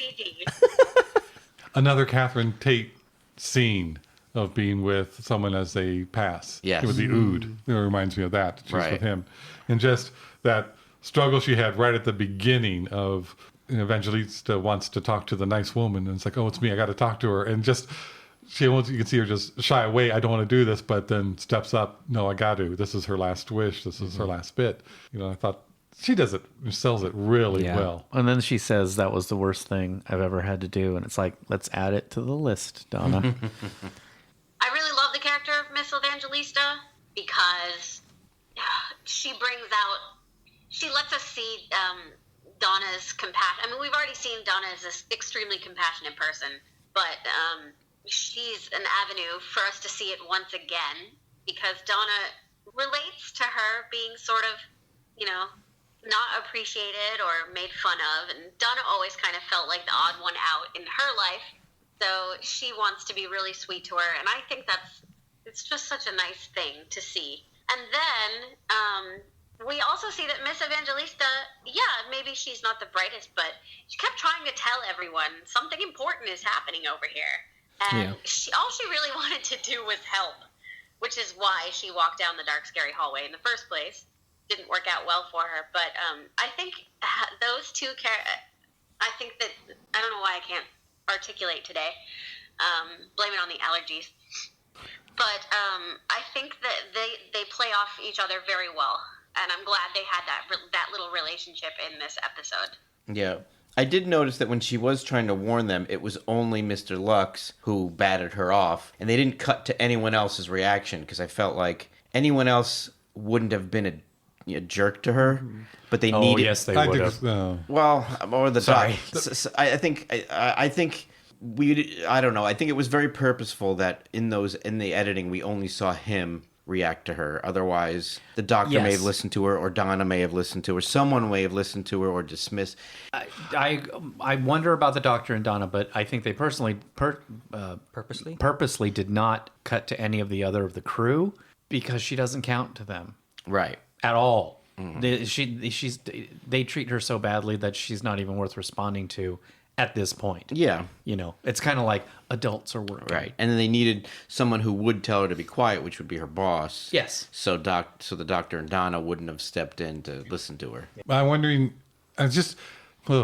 Another Catherine Tate scene of being with someone as they pass. Yes. It was the Ood. It reminds me of that. She's Right. with him. And just that struggle she had right at the beginning of Evangelista wants to talk to the nice woman. And it's like, oh, it's me. I got to talk to her. And just, you can see her just shy away. I don't want to do this, but then steps up. No, I got to. This is her last wish. This is her last bit. I thought she does it, sells it really Yeah. well. And then she says that was the worst thing I've ever had to do. And it's like, let's add it to the list, Donna. I really love the character of Miss Evangelista because she lets us see Donna's compassion. I mean, we've already seen Donna as this extremely compassionate person, but she's an avenue for us to see it once again because Donna relates to her being sort of, not appreciated or made fun of. And Donna always kind of felt like the odd one out in her life. So she wants to be really sweet to her. And I think it's just such a nice thing to see. And then we also see that Miss Evangelista, maybe she's not the brightest, but she kept trying to tell everyone something important is happening over here. And all she really wanted to do was help, which is why she walked down the dark, scary hallway in the first place. Didn't work out well for her. But I think those two I think that, I don't know why I can't articulate today. Blame it on the allergies. But I think that they play off each other very well. And I'm glad they had that little relationship in this episode. Yeah. I did notice that when she was trying to warn them, it was only Mr. Lux who batted her off, and they didn't cut to anyone else's reaction because I felt like anyone else wouldn't have been a jerk to her, but they Oh, needed. yes, they I would think have. Well, or the Sorry. I think I don't know. I think it was very purposeful that in the editing we only saw him react to her. Otherwise, the doctor may Yes. have listened to her, or Donna may have listened to her. Someone may have listened to her or dismissed. I wonder about the Doctor and Donna, but I think they purposely did not cut to any of the other of the crew because she doesn't count to them Right. at all. They treat her so badly that she's not even worth responding to at this point. Yeah. You know, it's kind of like adults are working. Right. And then they needed someone who would tell her to be quiet, which would be her boss. Yes. So the Doctor and Donna wouldn't have stepped in to listen to her. I'm wondering, let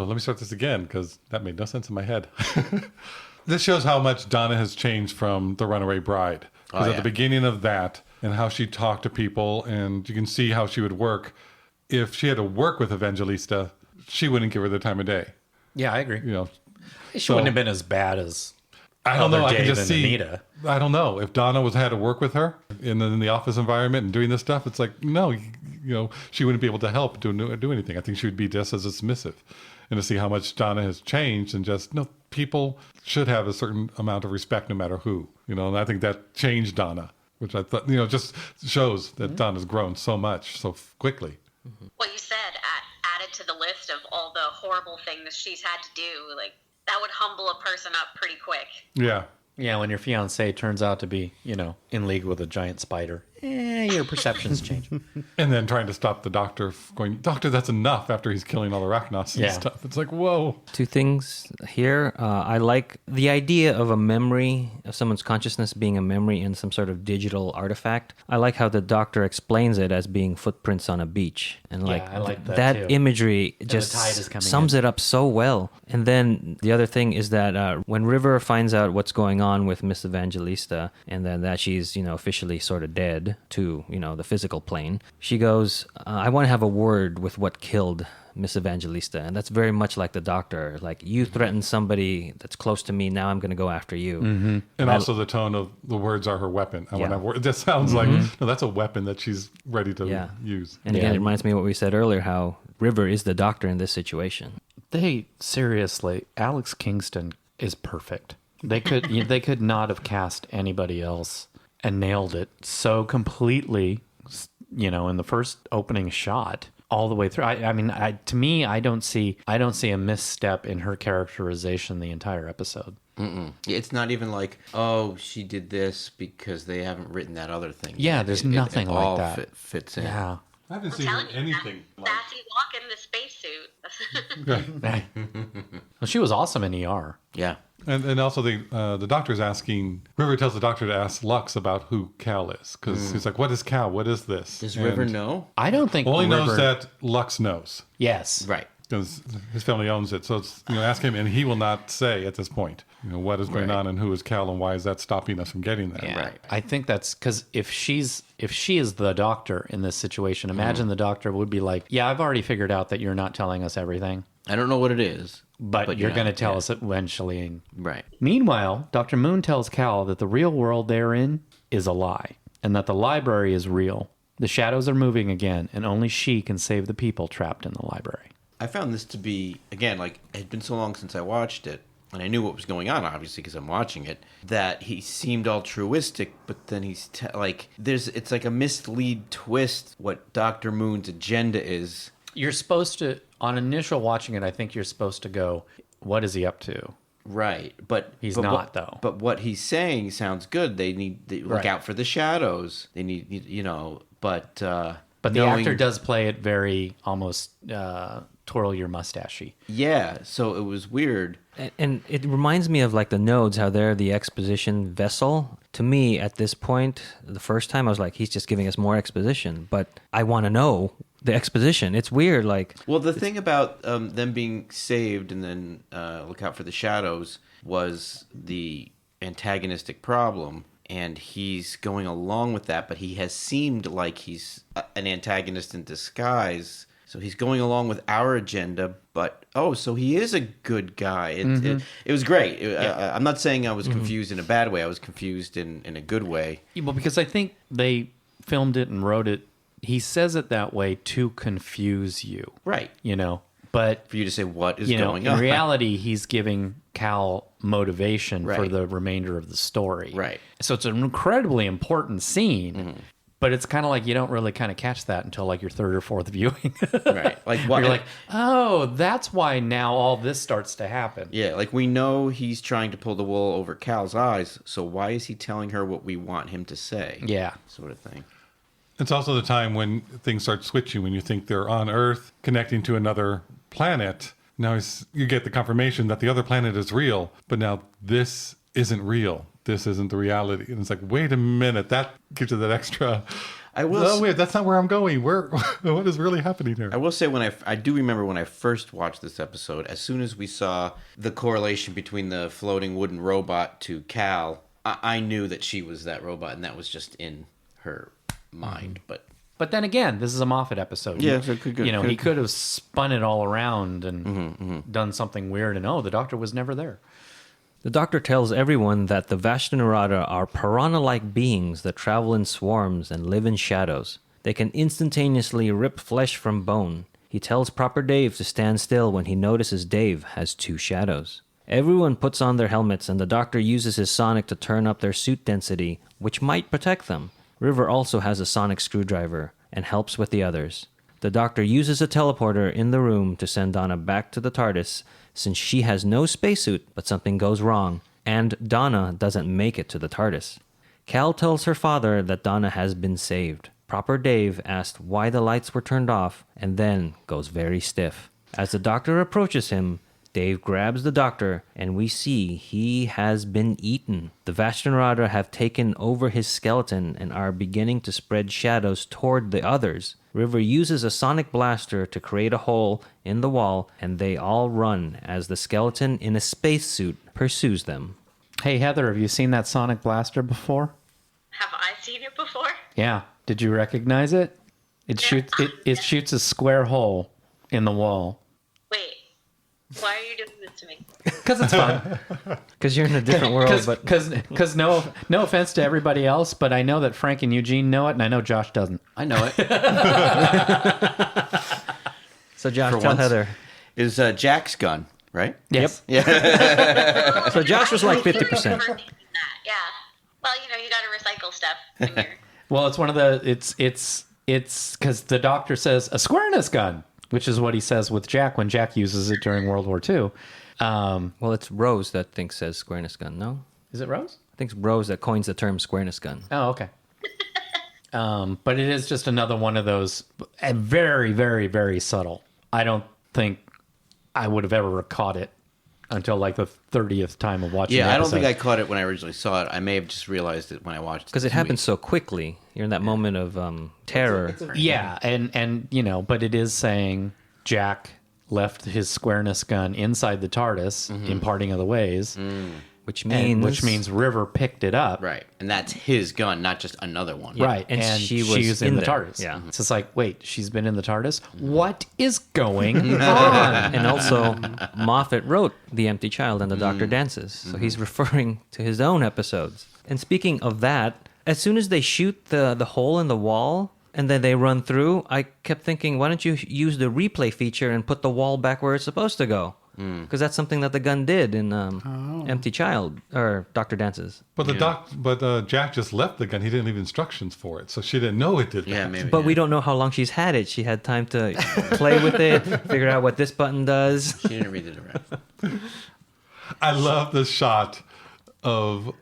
me start this again because that made no sense in my head. This shows how much Donna has changed from the Runaway Bride. Because at the beginning of that, and how she talked to people, and you can see how she would work. If she had to work with Evangelista, she wouldn't give her the time of day. Yeah, I agree. You know, She wouldn't have been as bad as I don't know. I can Dave just and see. Anita. I don't know if Donna had to work with her in the office environment and doing this stuff. It's like no, she wouldn't be able to help do anything. I think she would be just as submissive. And to see how much Donna has changed, and just people should have a certain amount of respect no matter who. And I think that changed Donna, which I thought just shows that Donna's grown so much so quickly. What you said added to the list of all the horrible things she's had to do, like that would humble a person up pretty quick. Yeah. Yeah, when your fiance turns out to be, in league with a giant spider, your perceptions change. And then trying to stop the doctor going, Doctor, that's enough, after he's killing all the Arachnos and stuff. It's like, whoa. Two things here. I like the idea of a memory, of someone's consciousness being a memory in some sort of digital artifact. I like how the doctor explains it as being footprints on a beach. And I like that too. imagery the just tide is coming sums in. it up so well. And then the other thing is that when River finds out what's going on with Miss Evangelista, and then that she's, officially sort of dead to, the physical plane, she goes, I want to have a word with what killed Miss Evangelista. And that's very much like the doctor. Like, you threatened somebody that's close to me, now I'm going to go after you. Mm-hmm. And also the tone of the words are her weapon. I want to have words. It just sounds like, no, that's a weapon that she's ready to use. And again, it reminds me of what we said earlier, how River is the doctor in this situation. Seriously, Alex Kingston is perfect. They could not have cast anybody else and nailed it so completely, in the first opening shot all the way through. To me, I don't see a misstep in her characterization the entire episode. Mm-mm. It's not even like, oh, she did this because they haven't written that other thing. Yeah, there's nothing it like all that. Fits in. Yeah. I haven't seen Telling you, anything that like sassy walk in the spacesuit. Well, she was awesome in ER. Yeah. And also the doctor's asking, River tells the doctor to ask Lux about who Cal is, because he's like, what is Cal? What is this? Does River know? I don't think Only River knows that Lux knows, Yes. Right. because his family owns it. So it's, ask him, and he will not say at this point, what is going on and who is Cal and why is that stopping us from getting there. Yeah. Right. I think that's because if she is the doctor in this situation, imagine the doctor would be like, yeah, I've already figured out that you're not telling us everything, I don't know what it is. but you're going to tell us eventually. Right. Meanwhile, Dr. Moon tells Cal that the real world they're in is a lie and that the library is real. The shadows are moving again, and only she can save the people trapped in the library. I found this to be, again, like, it had been so long since I watched it, and I knew what was going on, obviously, because I'm watching it, that he seemed altruistic, but then he's, it's like a mislead twist what Dr. Moon's agenda is. You're supposed to, on initial watching it, I think you're supposed to go, what is he up to? Right, but He's but not, what, though. But what he's saying sounds good. They look Right. out for the shadows. They need, but But the knowing- actor does play it very almost twirl your mustache-y. Yeah, so it was weird. And it reminds me of like the nodes, how they're the exposition vessel. To me, at this point, the first time I was like, he's just giving us more exposition, but I want to know the exposition. It's weird, like... Well, the thing about them being saved and then look out for the shadows was the antagonistic problem, and he's going along with that, but he has seemed like he's an antagonist in disguise So he's going along with our agenda, but so he is a good guy. It was great. I'm not saying I was confused in a bad way. I was confused in a good way. Yeah, well, because I think they filmed it and wrote it. He says it that way to confuse you. Right. But For you to say what is going in on. reality, he's giving Cal motivation for Right. the remainder of the story. Right. So it's an incredibly important scene, but it's kind of like you don't really kind of catch that until like your third or fourth viewing. Right. Like what? You're like, oh, that's why now all this starts to happen. Yeah, like we know he's trying to pull the wool over Cal's eyes, so why is he telling her what we want him to say? Yeah. Sort of thing. It's also the time when things start switching, when you think they're on Earth connecting to another planet. Now you get the confirmation that the other planet is real, but now this isn't real. This isn't the reality. And it's like, wait a minute, that gives you that extra. Wait, that's not where I'm going. What is really happening here? I will say I do remember when I first watched this episode, as soon as we saw the correlation between the floating wooden robot to Cal, I knew that she was that robot, and that was just in her mind. But then again, this is a Moffat episode. Yeah, so he could have spun it all around and done something weird, and the Doctor was never there. The Doctor tells everyone that the Vashta-Nerada are piranha-like beings that travel in swarms and live in shadows. They can instantaneously rip flesh from bone. He tells Proper Dave to stand still when he notices Dave has two shadows. Everyone puts on their helmets, and the Doctor uses his sonic to turn up their suit density, which might protect them. River also has a sonic screwdriver and helps with the others. The Doctor uses a teleporter in the room to send Donna back to the TARDIS since she has no spacesuit, but something goes wrong, and Donna doesn't make it to the TARDIS. Cal tells her father that Donna has been saved. Proper Dave asked why the lights were turned off and then goes very stiff. As the Doctor approaches him, Dave grabs the Doctor, and we see he has been eaten. The Vashta-Nerada have taken over his skeleton and are beginning to spread shadows toward the others. River uses a sonic blaster to create a hole in the wall, and they all run as the skeleton in a spacesuit pursues them. Hey, Heather, have you seen that sonic blaster before? Have I seen it before? Yeah. Did you recognize it? It shoots a square hole in the wall. Wait, why are you doing this to me? Because it's fun. Because you're in a different world, but... Because no offense to everybody else, but I know that Frank and Eugene know it, and I know Josh doesn't. I know it. So Josh, For tell once. Heather. Is Jack's gun, right? Yes. Yeah. So Josh was like I was 50%. never thinking that, yeah. Well, you got to recycle stuff when you're... Well, it's one of the... It's because the Doctor says, a squareness gun, which is what he says with Jack when Jack uses it during World War II. Well, it's Rose that thinks says squareness gun, no? Is it Rose? I think it's Rose that coins the term squareness gun. Oh, okay. But it is just another one of those, very, very, very subtle. I don't think I would have ever caught it until like the 30th time of watching the I don't episode. think I caught it when I originally saw it. I may have just realized it when I watched it. Because it happens so quickly. You're in that moment of terror. Yeah, and but it is saying Jack left his squareness gun inside the TARDIS in Parting of the Ways, Which means River picked it up. Right. And that's his gun, not just another one. Right, and and she she was was in in the there. TARDIS. Yeah. So it's like, wait, she's been in the TARDIS? What is going on? And also, Moffat wrote The Empty Child and the Doctor Dances. So he's referring to his own episodes. And speaking of that, as soon as they shoot the hole in the wall and then they run through, I kept thinking, why don't you use the replay feature and put the wall back where it's supposed to go? Because that's something that the gun did in Empty Child or Doctor Dances. But Jack just left the gun. He didn't leave instructions for it, so she didn't know it did that. Yeah, maybe. But we don't know how long she's had it. She had time to play with it, figure out what this button does. She didn't read the directions. I love the shot of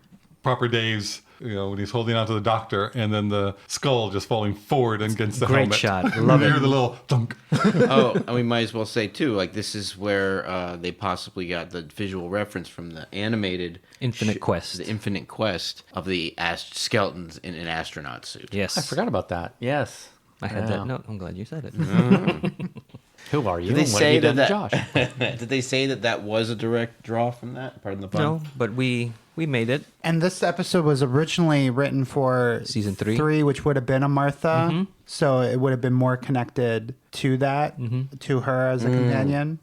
Proper Dave's, when he's holding onto the Doctor, and then the skull just falling forward against the Great helmet. shot. Love You it. hear the little thunk. And we might as well say, too, like, this is where they possibly got the visual reference from the animated... Infinite Quest. The Infinite Quest of the skeletons in an astronaut suit. Yes. I forgot about that. Yes. I had that note. I'm glad you said it. Who are you? Did they and what have you say done that, to Josh? Did they say that was a direct draw from that? Pardon the pun? No, but we We made it. And this episode was originally written for Season 3. which would have been a Martha. So it would have been more connected to that, to her as a companion.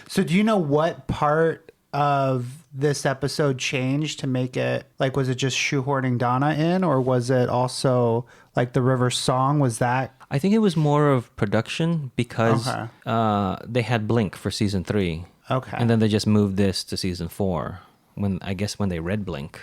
So do you know what part of this episode changed to make it, like, was it just shoehorning Donna in, or was it also like the River Song? Was that? I think it was more of production because Okay. they had Blink for season 3. Okay. And then they just moved this to season 4 when they read Blink.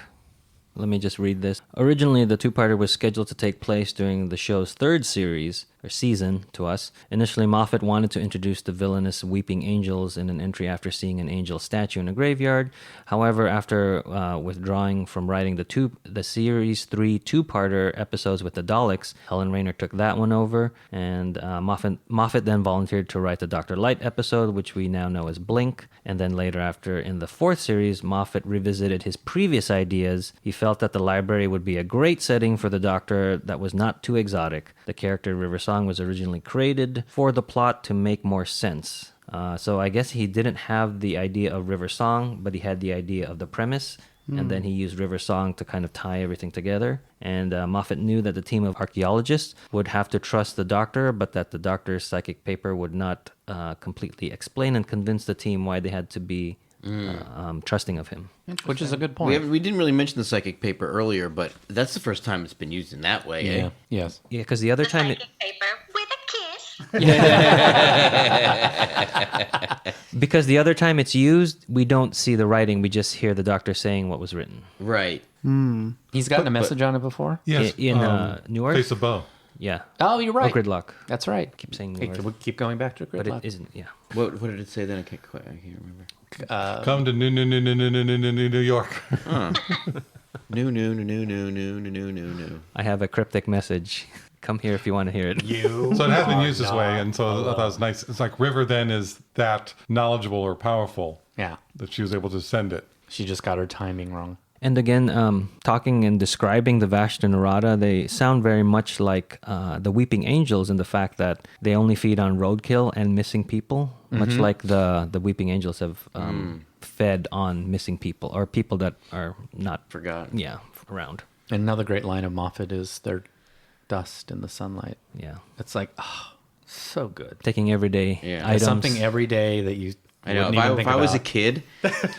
Let me just read this. Originally, the two-parter was scheduled to take place during the show's 3rd series, or season to us. Initially, Moffat wanted to introduce the villainous weeping angels in an entry after seeing an angel statue in a graveyard. However, after withdrawing from writing the series 3 two-parter episodes with the Daleks, Helen Rayner took that one over, and Moffat then volunteered to write the Dr. Light episode, which we now know as Blink. And then later, after in the 4th series, Moffat revisited his previous ideas. He felt that the library would be a great setting for the Doctor that was not too exotic. The character River Song was originally created for the plot to make more sense. So I guess he didn't have the idea of River Song, but he had the idea of the premise. And then he used River Song to kind of tie everything together. And Moffat knew that the team of archaeologists would have to trust the Doctor, but that the Doctor's psychic paper would not completely explain and convince the team why they had to be trusting of him. Which is a good point. We didn't really mention the psychic paper earlier, but that's the first time it's been used in that way. Yeah. Eh? Yes. Yeah, because the other The time... psychic paper with a kiss. Because the other time it's used, we don't see the writing. We just hear the Doctor saying what was written. Right. He's gotten a message on it before? Yes. In New Earth? Face of Bow. Yeah. Oh, you're right. Oh, Gridlock. That's right. Keep saying New Hey, Earth. we keep going back to But Gridlock. it isn't, yeah. What did it say then? I can't remember. Come to New York. No. I have a cryptic message. Come here if you want to hear it. So it has been used this way, and so I thought that was nice. It's like River then is that knowledgeable or powerful Yeah. that she was able to send it. She just got her timing wrong. And again, talking and describing the Vashta Narada, they sound very much like the Weeping Angels in the fact that they only feed on roadkill and missing people, much like the Weeping Angels have fed on missing people or people that are not Forgotten. Yeah, around. And another great line of Moffat is their dust in the sunlight. Yeah, It's like, oh, so good. taking everyday Yeah. items. Something every day that you I know. wouldn't even If think I was a about. kid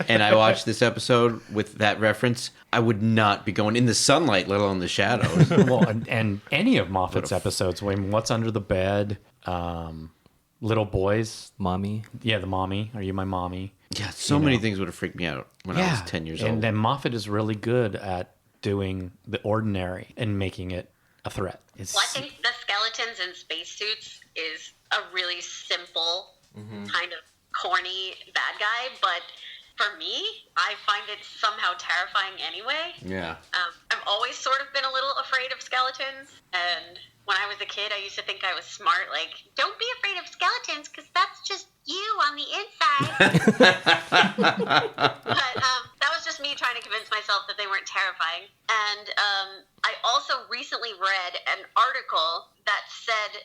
and I watched this episode with that reference, I would not be going in the sunlight, let alone the shadows. Well, and any of Moffat's episodes, I mean, What's Under the Bed, Little Boys, Mommy. yeah, the mommy, Are You My Mommy? Yeah, so many things would have freaked me out when I was 10 years old. And then Moffat is really good at doing the ordinary and making it a threat. It's, Well, I think the skeletons in spacesuits is a really simple, kind of corny bad guy, but for me, I find it somehow terrifying anyway. Yeah. I've always sort of been a little afraid of skeletons, and when I was a kid, I used to think I was smart, like, don't be afraid of skeletons, because that's just you on the inside. But that was just me trying to convince myself that they weren't terrifying. And I also recently read an article that said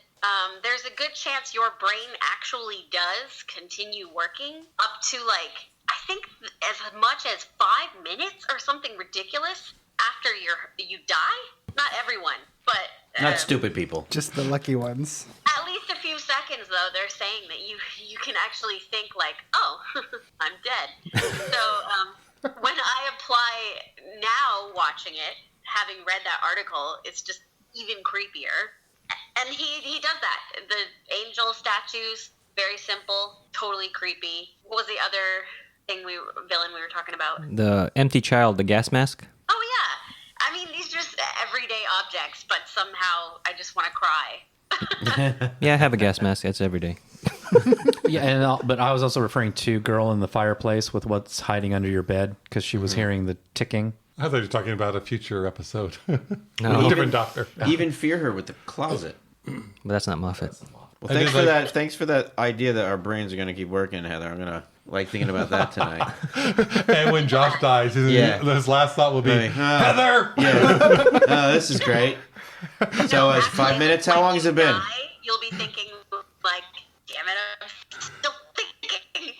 there's a good chance your brain actually does continue working up to, like, I think as much as 5 minutes or something ridiculous after you die. Not everyone, but Not stupid people. Just the lucky ones. at least a few seconds, though, they're saying that you can actually think, like, oh, I'm dead. So when I apply now watching it, having read that article, it's just even creepier. And he does that. The angel statues, very simple, totally creepy. What was the other villain we were talking about? The empty child, the gas mask. Oh, yeah. I mean, these are just everyday objects, but somehow I just want to cry. Yeah, I have a gas mask. It's every day. yeah, but I was also referring to Girl in the Fireplace with What's Hiding Under Your Bed, because she was hearing the ticking. I thought you were talking about a future episode. No. A different doctor. Even fear her with the closet. But that's not Moffat. Well, thanks for that. Thanks for that idea that our brains are going to keep working, Heather. I'm going to like thinking about that tonight. And when Josh dies, his last thought will be, Like, Heather! Yeah. This is great. So it's 5 minutes. How long has it been? You'll be thinking, like, damn it, I'm still thinking.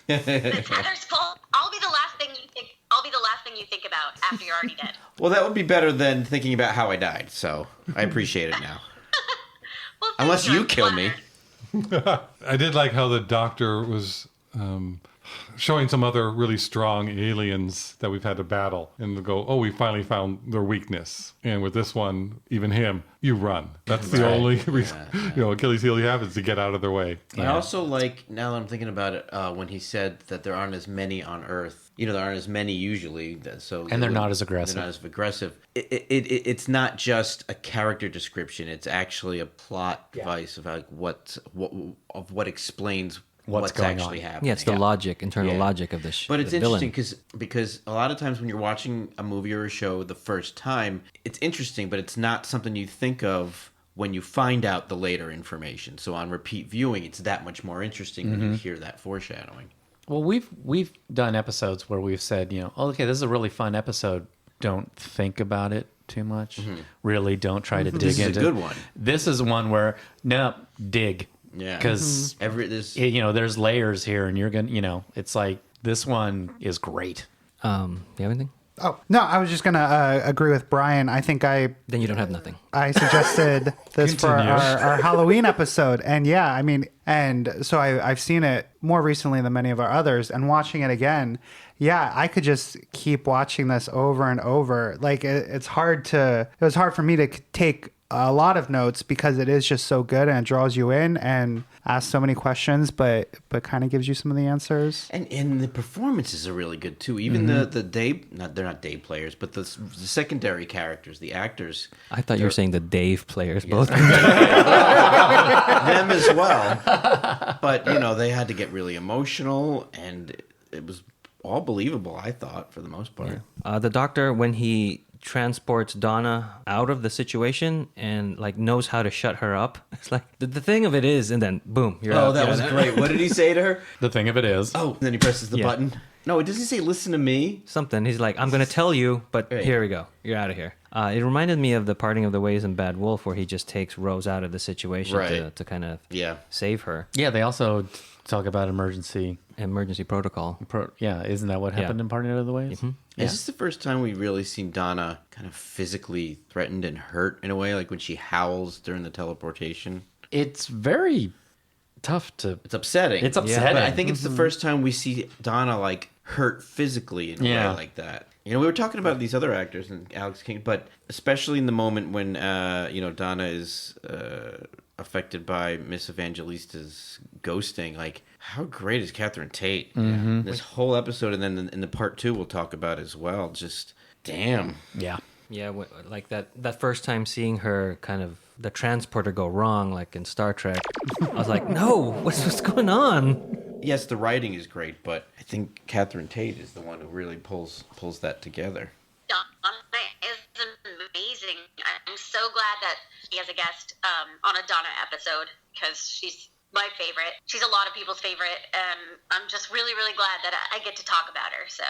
It's Heather's fault. I'll be the last thing you think about. Well, that would be better than thinking about how I died. So I appreciate it now. Well, Unless thank you kill me. I did like how the doctor was showing some other really strong aliens that we've had to battle, and to go, oh, we finally found their weakness. And with this one, even him, you run. That's the only reason, Achilles heel you have is to get out of their way. I also like, now that I'm thinking about it, when he said that there aren't as many on Earth. There aren't as many usually, And they're not as aggressive. They're not as aggressive. It's not just a character description; it's actually a plot device of like what explains what's going actually on. happening. Yeah, it's the logic, internal logic of this. But it's the interesting villain. because a lot of times when you're watching a movie or a show the first time, it's interesting, but it's not something you think of when you find out the later information. So on repeat viewing, it's that much more interesting when you hear that foreshadowing. Well, we've done episodes where we've said, oh, okay, this is a really fun episode. Don't think about it too much. Really, don't try to dig This into is a good one. This is one where dig. Yeah, because there's layers here, and you're gonna, it's like this one is great. Do you have anything? Oh, no, I was just going to agree with Brian. I think Then you don't have nothing. I suggested this for our Halloween episode. And yeah, I mean, and so I've seen it more recently than many of our others. And watching it again, yeah, I could just keep watching this over and over. Like, it was hard for me to take a lot of notes because it is just so good and it draws you in and asks so many questions, but kind of gives you some of the answers. And the performances are really good too. Even the they're not day players, but the secondary characters, the actors. I thought you were saying the Dave players, both. them as well. But they had to get really emotional, and it was all believable. I thought for the most part. The doctor, when he transports Donna out of the situation and like knows how to shut her up. It's like the thing of it is, and then boom, you're out. Oh, that was great. What did he say to her? The thing of it is. Oh, and then he presses the button. No, does he say listen to me? Something. He's like, I'm going to tell you, but here we go. You're out of here. It reminded me of the parting of the ways in Bad Wolf, where he just takes Rose out of the situation to kind of save her. Yeah, they also talk about emergency protocol. Isn't that what happened in Parting of the Ways? Mm-hmm. Yeah. Is this the first time we've really seen Donna kind of physically threatened and hurt in a way, like when she howls during the teleportation? It's very tough to... It's upsetting. It's upsetting. But I think it's the first time we see Donna like hurt physically in a way like that. We were talking about these other actors and Alex King, but especially in the moment when Donna is affected by Miss Evangelista's ghosting, like how great is Catherine Tate? Mm-hmm. This whole episode, and then in the part 2 we'll talk about as well. Just damn. Yeah, like that first time seeing her kind of the transporter go wrong, like in Star Trek. I was like, no, what's going on? Yes, the writing is great, but I think Catherine Tate is the one who really pulls that together. Donna is amazing. I'm so glad that she has a guest on a Donna episode because she's my favorite. She's a lot of people's favorite, and I'm just really, really glad that I get to talk about her. So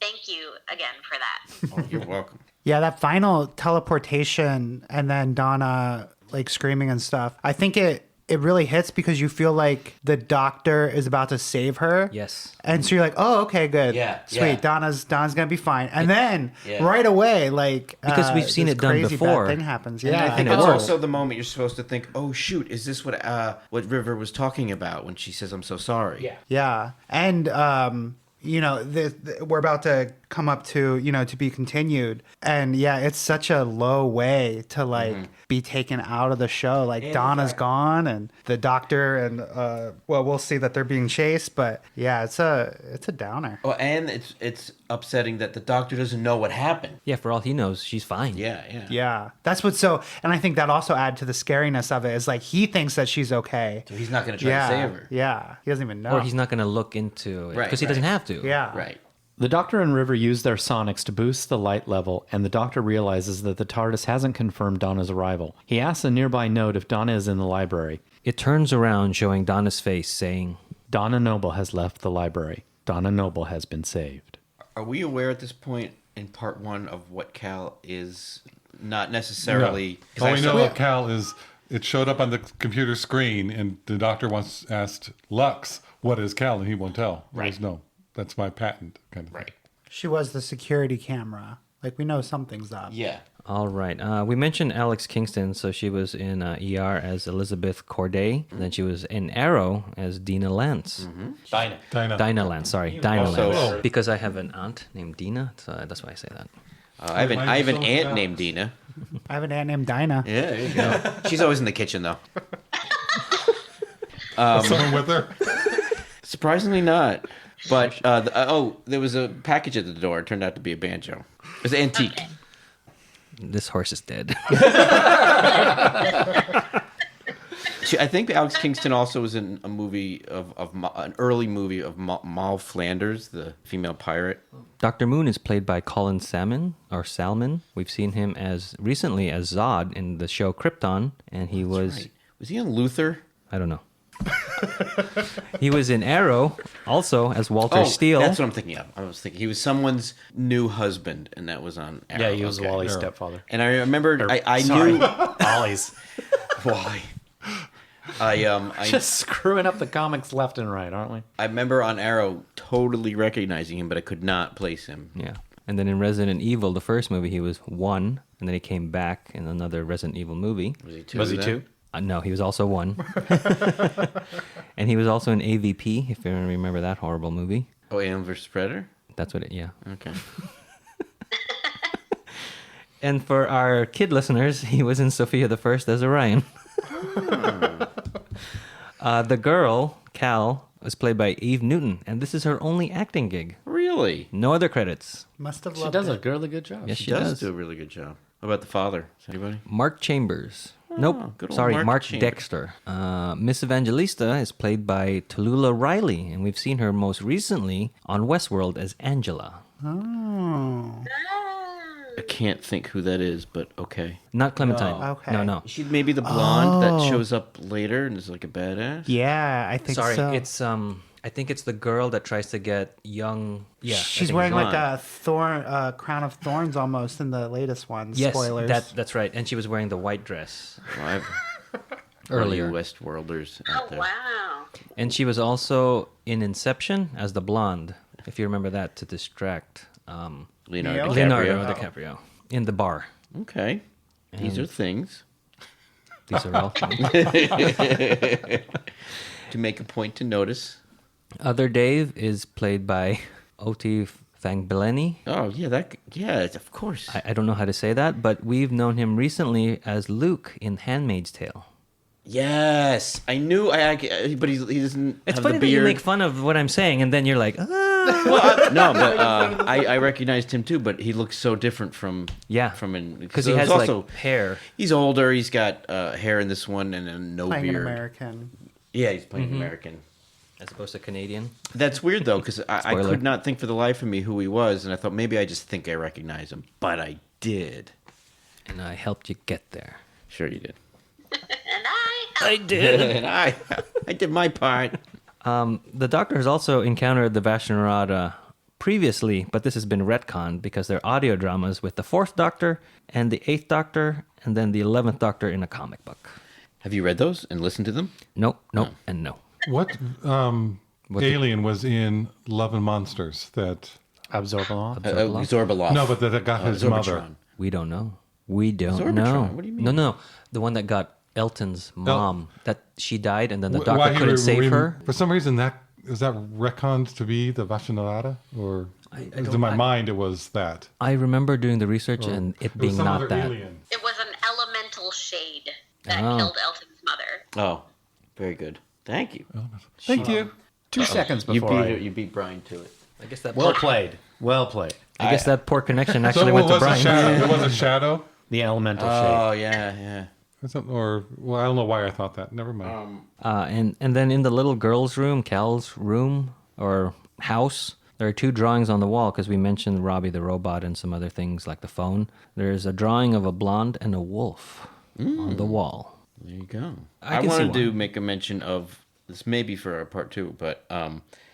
thank you again for that. Oh, you're welcome. Yeah, that final teleportation and then Donna like screaming and stuff. I think it really hits because you feel like the doctor is about to save her. Yes. And so you're like, oh, okay, good. Yeah. Sweet. Yeah. Donna's gonna be fine. And then right away, like because we've seen this it done crazy before. bad thing happens. And Yeah. I think it that's works. also the moment you're supposed to think, oh shoot, is this what River was talking about when she says I'm so sorry? Yeah. And we're about to come up to, to be continued. And yeah, it's such a low way to like be taken out of the show. Like And Donna's gone and the doctor and we'll see that they're being chased, but yeah, it's a downer. Oh, and it's upsetting that the doctor doesn't know what happened. Yeah, for all he knows, she's fine. Yeah. That's what's and I think that also adds to the scariness of it is like he thinks that she's okay. So he's not going to try to save her. Yeah. He doesn't even know. Or he's not going to look into it Right, because he doesn't have to. Yeah. Right. The Doctor and River use their sonics to boost the light level, and the Doctor realizes that the TARDIS hasn't confirmed Donna's arrival. He asks a nearby note if Donna is in the library. It turns around showing Donna's face saying, Donna Noble has left the library. Donna Noble has been saved. Are we aware at this point in part 1 of what Cal is? Not necessarily. No. All we know of Cal is it showed up on the computer screen, and the doctor once asked Lux, what is Cal? And he won't tell. He goes, no, that's my patent kind of thing. Right. She was the security camera. Like, we know something's up. Yeah. All right. We mentioned Alex Kingston, so she was in ER as Elizabeth Corday. And then she was in Arrow as Dina Lance. Dinah. Dinah Lance, sorry. Dinah Also- Lance. Because I have an aunt named Dina, so that's why I say that. I have an aunt named Dina. I have an aunt named Dinah. Yeah, there you go. She's always in the kitchen, though. Someone with her. Surprisingly not. But, there was a package at the door. It turned out to be a banjo. It was antique. Okay. This horse is dead. I think Alex Kingston also was in a movie an early movie of Moll Flanders, the female pirate. Dr. Moon is played by Colin Salmon. We've seen him recently as Zod in the show Krypton, and he was... Right. Was he on Luther? I don't know. He was in Arrow, also as Walter Steele. That's what I'm thinking of. I was thinking he was someone's new husband, and that was on Arrow. Yeah, he was Okay. Wally's stepfather. And I remembered, I Sorry, knew Wally's. why. I Just screwing up the comics left and right, aren't we? I remember on Arrow totally recognizing him, but I could not place him. Yeah. And then in Resident Evil, the first movie, he was 1, and then he came back in another Resident Evil movie. Was he two? Was he then? two? No, he was also 1. And he was also in AVP, if you remember that horrible movie. Oh, Alien vs. Predator? That's what yeah. Okay. And for our kid listeners, he was in Sophia the First as Orion. The girl, Cal, was played by Eve Newton, and this is her only acting gig. Really? No other credits. Must have She loved does it. a really good job. Yes, She she does does. do a really good job. What about the father? Is anybody? Mark Chambers. Nope. good old Sorry, Mark Mark Chambers. Dexter. Miss Evangelista is played by Tallulah Riley, and we've seen her most recently on Westworld as Angela. Oh. I can't think who that is, but okay. Not Clementine. No. Okay. No. Is she maybe the blonde that Oh. shows up later and is like a badass? Yeah, I think Sorry, so. it's I think it's the girl that tries to get young. Yeah, I She's think wearing it's- like a crown of thorns almost in the latest one. Yes, Spoilers. that's right. And she was wearing the white dress Well, I've earlier. earlier Westworlders Oh, out there. wow. And she was also in Inception as the blonde, if you remember that, to distract Leonardo Neo? DiCaprio. Leonardo DiCaprio in the bar. Okay. These are things These are all things. to make a point to notice. Other Dave is played by Oti Fangbileni. Oh, yeah, of course. I don't know how to say that, but we've known him recently as Luke in Handmaid's Tale. Yes, I knew. But he doesn't It's have funny the that you beard. make fun of what I'm saying, and then you're like, No, but I recognized him too. But he looks so different from yeah, from because he there's has also like hair. he's older. He's got hair in this one and then no playing an beard. American. Yeah, he's playing American. As opposed to Canadian. That's weird though, because I Spoiler. could not think for the life of me who he was, and I thought maybe I just think I recognize him, but I did. And I helped you get there. Sure, you did. And I I did. And I did my part. The Doctor has also encountered the Vashnarada previously, but this has been retconned because they're audio dramas with the 4th Doctor and the 8th Doctor and then the 11th Doctor in a comic book. Have you read those and listened to them? Nope, and no. What alien was in Love and Monsters that? Absorbaloff. Zorbaloff. No, but that got his mother. Zorbitron. We don't know. We don't Sorbitron, know. what do you mean? No. The one that got Elton's mom, that she died and then the Why Doctor he couldn't save her. For some reason, is that retconned to be the Vashnarada? Or in my mind, it was that. I remember doing the research and it was being some not other that. alien. it was an elemental shade that Oh. killed Elton's mother. Oh, very good. Thank you. Thank you. 2 seconds You before you beat Brian to it. I guess that Well poor, played. Well played. I guess that poor connection So actually it went to was a Brian. shadow. It was a shadow. The elemental Oh yeah. Or well, I don't know why I thought that. Never mind. And then in the little girl's room, Cal's room or house, there are 2 drawings on the wall because we mentioned Robbie the robot and some other things like the phone. There's a drawing of a blonde and a wolf on the wall. There you go. I I can see wanted to one. make a mention of this, maybe for our part 2, but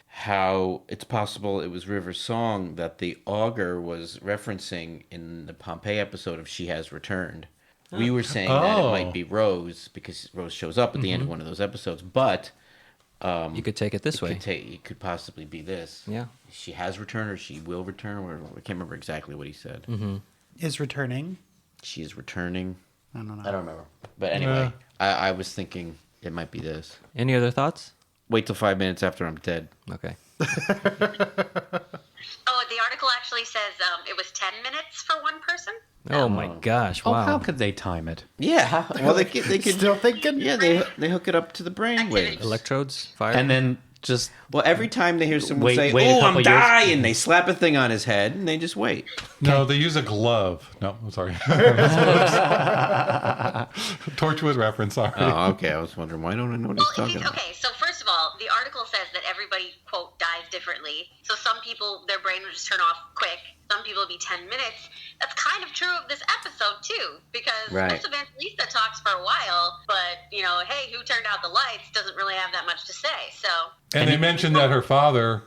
how it's possible it was River's song that the augur was referencing in the Pompeii episode of She Has Returned. We were saying that it Oh. might be Rose because Rose shows up at the end of one of those episodes, but You could take it this way. It could possibly be this. Yeah. She has returned or she will return. Or I can't remember exactly what he said. Is returning. She is returning. I don't know. I don't remember. But anyway, I was thinking it might be this. Any other thoughts? Wait till 5 minutes after I'm dead. Okay. Oh, the article actually says it was 10 minutes for one person. Oh my gosh! Oh, Wow. how could they time it? Yeah. Well, they could. Still thinking? Yeah, they hook it up to the brain waves. Electrodes? Fire? And then just Well, every time they hear someone Wait say, a "Oh, couple I'm years. dying," they slap a thing on his head and they just wait. No, they use a glove. No, I'm sorry. Torchwood reference, sorry. Oh, okay. I was wondering why don't I know what he's Well, talking about? okay, so first of all, the article says that everybody, quote, dies differently. So some people, their brain will just turn off quick. Some people, it'll be 10 minutes. That's kind of true of this episode, too, because Right. most of Evangelista talks for a while, but, hey, who turned out the lights doesn't really have that much to say. So, And they mentioned that her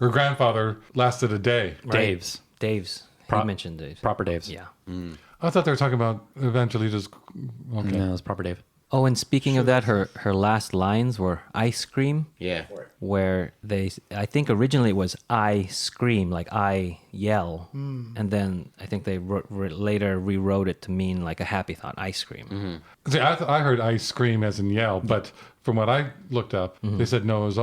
grandfather, lasted a day. Dave's. Dave's. Pro- You mentioned Dave. Proper Dave's. Yeah. I thought they were talking about Evangelita's. Okay. No, it's Proper Dave. Oh, and speaking of that, her last lines were ice cream, Yeah. where I think originally it was I scream, like I yell. And then I think they later rewrote it to mean like a happy thought, ice cream. See, I heard I scream as in yell, but from what I looked up, they said no, it was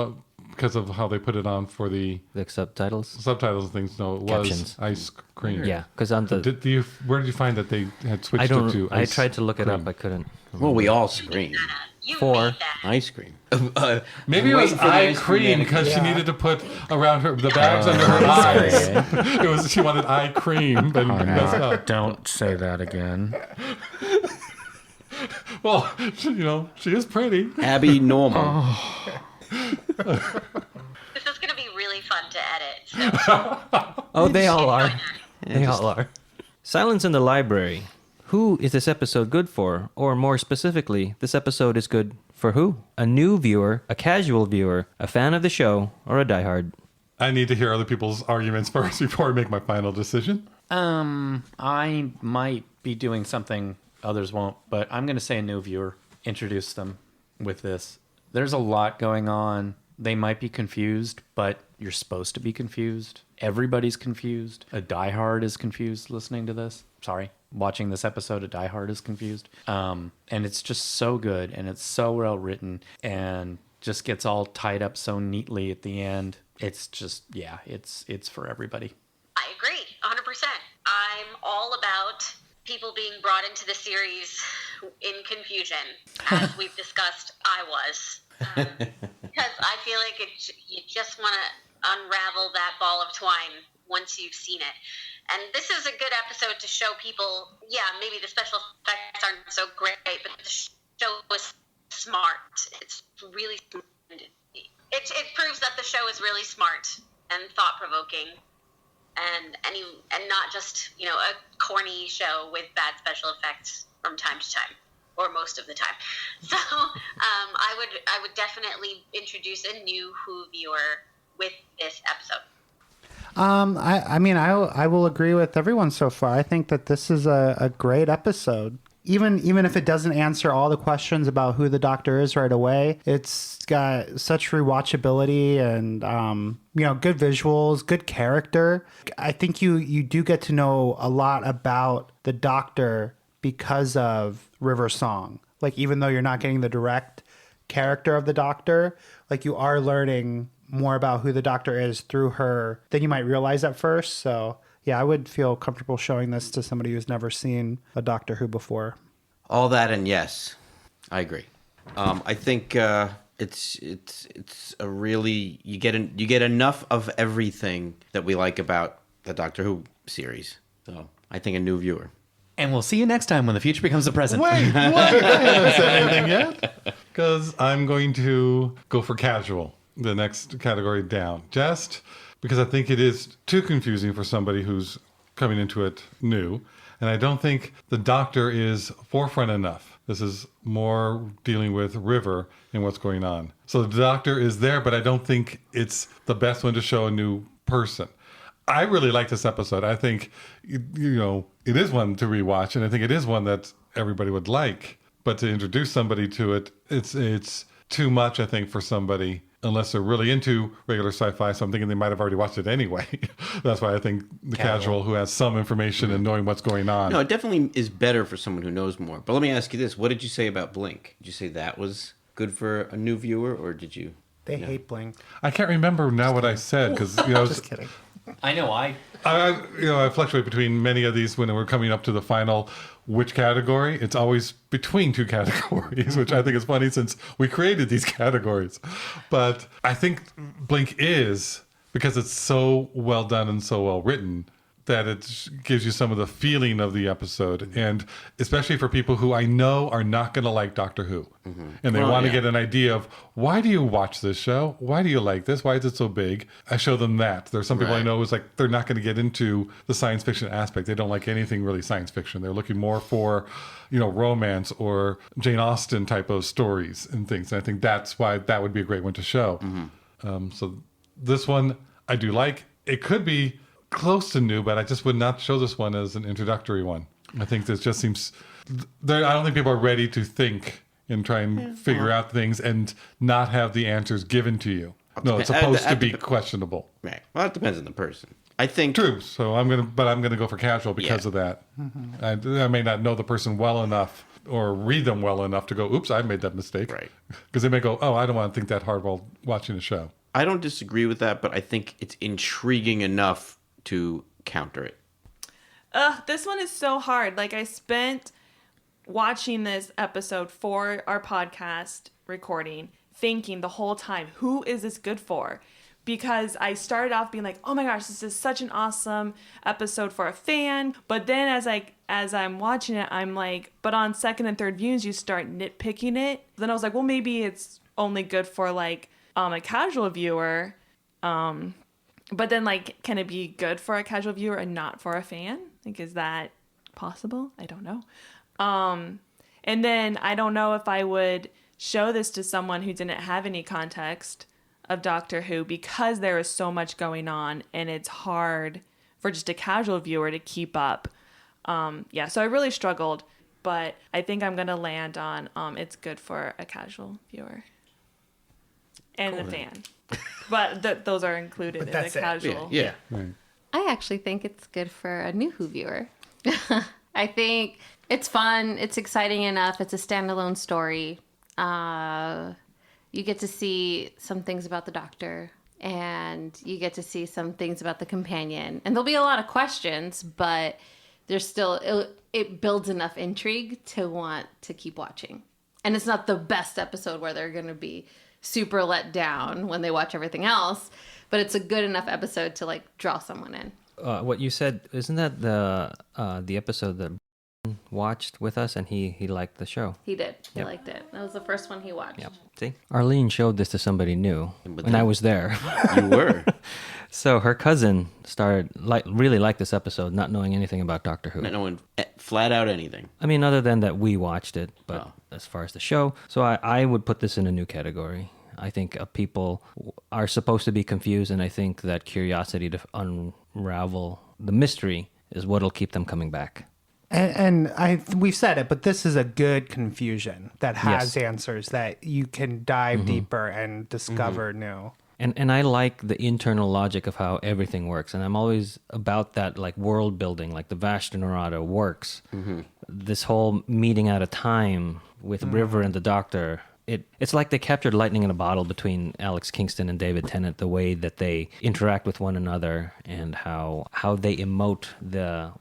because of how they put it on for the The subtitles? subtitles and things. No, it was Captions. ice cream. Yeah, because on the... Where did you find that they had switched I it don't... to I ice tried to look it up. cream? I couldn't. Well, we all scream. you Four. made that. Ice cream. Maybe it was Waiting for the eye ice cream cream man. because she needed to put around the bags under her eyes. She wanted eye cream, but messed up. Don't say that again. Well, she is pretty. Abby Normal. This is going to be really fun to edit. So. Oh, they all are. Join us. They all are. Silence in the Library. Who is this episode good for? Or more specifically, this episode is good for who? A new viewer, a casual viewer, a fan of the show, or a diehard? I need to hear other people's arguments first before I make my final decision. I might be doing something others won't, but I'm going to say a new viewer. Introduce them with this. There's a lot going on. They might be confused, but you're supposed to be confused. Everybody's confused. A diehard is confused listening to this. Sorry. Watching this episode, a diehard is confused. And it's just so good, and it's so well written, and just gets all tied up so neatly at the end. It's just, yeah, it's for everybody. I agree, 100%. I'm all about people being brought into the series in confusion. As we've discussed, I was. Because I feel like you just want to unravel that ball of twine once you've seen it. And this is a good episode to show people, yeah, maybe the special effects aren't so great, but the show was smart. It's really... It proves that the show is really smart and thought-provoking. And not just, a corny show with bad special effects from time to time, or most of the time. So I would definitely introduce a new Who viewer with this episode. I will agree with everyone so far. I think that this is a great episode. Even if it doesn't answer all the questions about who the Doctor is right away, it's got such rewatchability and good visuals, good character. I think you do get to know a lot about the Doctor because of River's song. Like, even though you're not getting the direct character of the Doctor, like, you are learning more about who the Doctor is through her than you might realize at first. So yeah, I would feel comfortable showing this to somebody who's never seen a Doctor Who before. All that and yes, I agree. I think it's a really you get enough of everything that we like about the Doctor Who series. So I think a new viewer. And we'll see you next time when the future becomes the present. Wait, what? I haven't said anything yet. Because I'm going to go for casual, the next category down. Just because I think it is too confusing for somebody who's coming into it new. And I don't think the Doctor is forefront enough. This is more dealing with River and what's going on. So the Doctor is there, but I don't think it's the best one to show a new person. I really like this episode. I think, it is one to rewatch, and I think it is one that everybody would like. But to introduce somebody to it, it's too much, I think, for somebody unless they're really into regular sci-fi. So I'm thinking they might have already watched it anyway. That's why I think the casual who has some information and knowing what's going on. No, it definitely is better for someone who knows more. But let me ask you this. What did you say about Blink? Did you say that was good for a new viewer, or did you... They hate Blink. I can't remember now what I said because Just kidding. I know. I I fluctuate between many of these when we're coming up to the final which category. It's always between two categories, which I think is funny since we created these categories. But I think Blink is, because it's so well done and so well written, that it gives you some of the feeling of the episode. And especially for people who I know are not going to like Doctor Who. And they want to get an idea of, why do you watch this show? Why do you like this? Why is it so big? I show them that. There's some people I know who's like, they're not going to get into the science fiction aspect. They don't like anything really science fiction. They're looking more for, romance or Jane Austen type of stories and things. And I think that's why that would be a great one to show. So this one I do like. It could be close to new, but I just would not show this one as an introductory one. I think this just seems... I don't think people are ready to think and try and figure out things and not have the answers given to you. No, it's supposed to be questionable. Right. Well, it depends on the person. I think... True. So I'm gonna go for casual because of that. I may not know the person well enough or read them well enough to go, oops, I made that mistake. Right. Because they may go, oh, I don't want to think that hard while watching a show. I don't disagree with that, but I think it's intriguing enough to counter it. This one is so hard. Like, I spent watching this episode for our podcast recording, thinking the whole time, who is this good for? Because I started off being like, oh my gosh, this is such an awesome episode for a fan. But then as I'm watching it, I'm like, but on second and third views, you start nitpicking it. Then I was like, well, maybe it's only good for like a casual viewer. But then, like, can it be good for a casual viewer and not for a fan? Like, is that possible? I don't know. And then I don't know if I would show this to someone who didn't have any context of Doctor Who because there is so much going on and it's hard for just a casual viewer to keep up. So I really struggled, but I think I'm going to land on it's good for a casual viewer and a fan. But those are included in the casual. Yeah. Right. I actually think it's good for a new Who viewer. I think it's fun. It's exciting enough. It's a standalone story. You get to see some things about the Doctor, and you get to see some things about the companion. And there'll be a lot of questions, but there's still it builds enough intrigue to want to keep watching. And it's not the best episode where they're going to be super let down when they watch everything else, but it's a good enough episode to like draw someone in. What you said, isn't that the episode that watched with us and he liked the show? He did. He liked it. That was the first one he watched. Yep. See, Arlene showed this to somebody new, and I was there. You were. So her cousin started really liked this episode, not knowing anything about Doctor Who. Not knowing flat out anything. I mean, other than that we watched it, but as far as the show, so I would put this in a new category. I think people are supposed to be confused, and I think that curiosity to unravel the mystery is what'll keep them coming back. And we've said it, but this is a good confusion that has answers that you can dive deeper and discover new. And I like the internal logic of how everything works. And I'm always about that, like, world building, like the Vashta works. This whole meeting at a time with River and the Doctor. It's like they captured lightning in a bottle between Alex Kingston and David Tennant, the way that they interact with one another and how they emote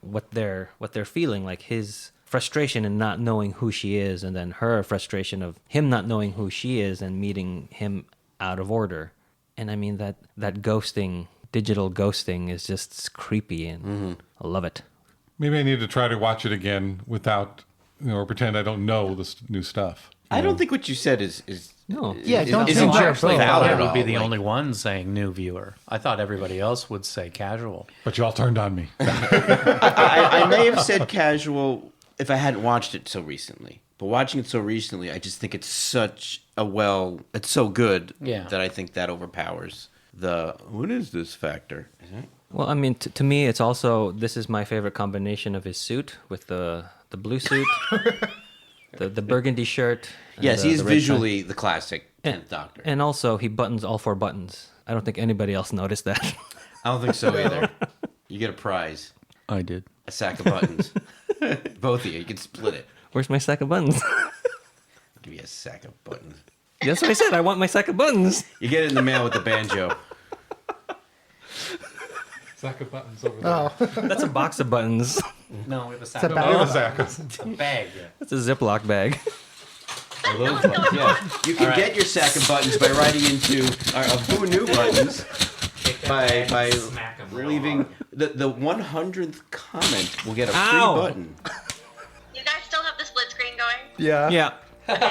what they're feeling, like his frustration in not knowing who she is, and then her frustration of him not knowing who she is and meeting him out of order. And I mean that ghosting, digital ghosting, is just creepy, and I love it. Maybe I need to try to watch it again without, or pretend I don't know this new stuff. I don't think what you said is No. Yeah, don't is think not you're actually both. valid I at would all. be the Like, only one saying new viewer. I thought everybody else would say casual. But you all turned on me. I may have said casual if I hadn't watched it so recently. But watching it so recently, I just think it's it's so good that I think that overpowers the what is this factor. Well, I mean, to me, it's also, this is my favorite combination of his suit with the blue suit, the burgundy shirt. and Yes, the he's red tie. visually the classic 10th Doctor. And also, he buttons all 4 buttons. I don't think anybody else noticed that. I don't think so either. You get a prize. I did. A sack of buttons. Both of you. You can split it. Where's my sack of buttons? I'll give you a sack of buttons. That's what I said. I want my sack of buttons. You get it in the mail with the banjo. Sack of buttons over there. That's a box of buttons. No, we have a sack. It's a I have bag. a sack. A bag. That's a Ziploc bag. Oh, those buttons, yeah. You can get your sack of buttons by writing into Who Knew Buttons by Smack 'em real leaving the 100th comment will get a free Ow. button. You guys still have the split screen going? Yeah. Yeah. Thank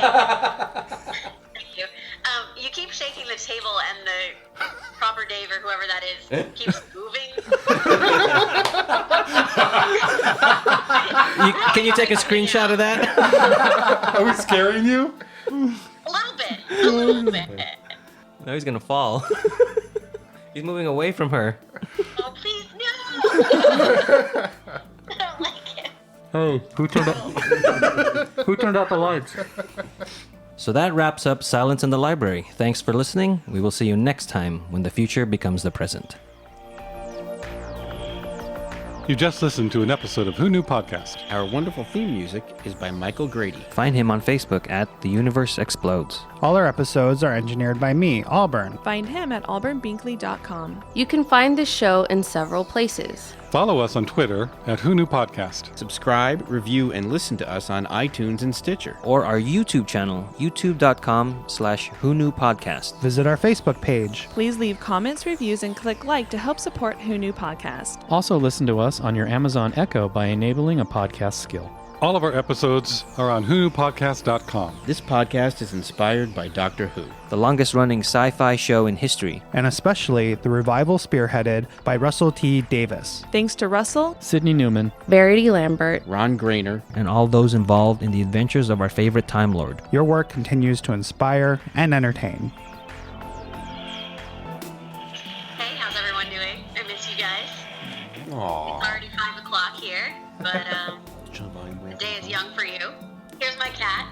you. You keep shaking the table, and the proper Dave or whoever that is keeps moving. Can you take a screenshot of that? Are we scaring you? A little bit. A little bit. No, he's gonna fall. He's moving away from her. Oh, please, no! I don't like it. Hey, who turned out the lights? So that wraps up Silence in the Library. Thanks for listening. We will see you next time when the future becomes the present. You just listened to an episode of Who Knew Podcast. Our wonderful theme music is by Michael Grady. Find him on Facebook at The Universe Explodes. All our episodes are engineered by me, Auburn. Find him at auburnbinkley.com. You can find this show in several places. Follow us on Twitter at Who Knew Podcast. Subscribe, review, and listen to us on iTunes and Stitcher. Or our YouTube channel, youtube.com/whoknewpodcast. Visit our Facebook page. Please leave comments, reviews, and click like to help support Who Knew Podcast. Also listen to us on your Amazon Echo by enabling a podcast skill. All of our episodes are on whoknewpodcast.com. This podcast is inspired by Doctor Who. The longest running sci-fi show in history. And especially the revival spearheaded by Russell T. Davis. Thanks to Russell. Sydney Newman. Verity Lambert. Ron Grainer. And all those involved in the adventures of our favorite Time Lord. Your work continues to inspire and entertain. Hey, how's everyone doing? I miss you guys. Aww. It's already 5 o'clock here, but the day is young for you. Here's my cat.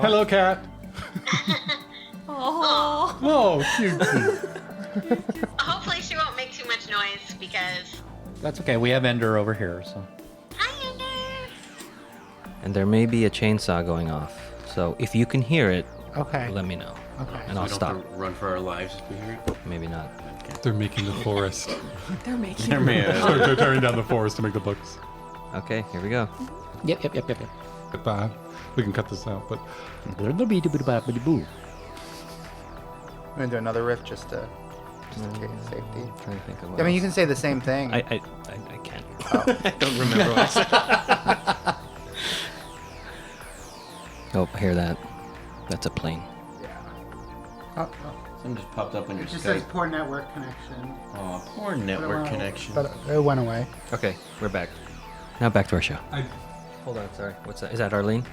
Hello, cat. Oh. Oh, cute. Hopefully she won't make too much noise because... That's okay. We have Ender over here, so. Hi, Ender! And there may be a chainsaw going off. So if you can hear it, Okay. let me know. Okay. And I'll We don't stop. have to run for our lives if we hear it. Maybe not. They're making the forest. They're making They're tearing down the forest to make the books. Okay, here we go. Yep. But, we can cut this out, but I'm going to do another riff just in case safety. I'm trying to think of what I mean, you else. can say the same thing. I can't. I don't remember what I said. Oh, I hear that. That's a plane. Something just popped up on your It just Skype. says poor network connection. Oh, poor network connection. But it went away. Okay, we're back. Now back to our show. Hold on, sorry. What's that? Is that Arlene?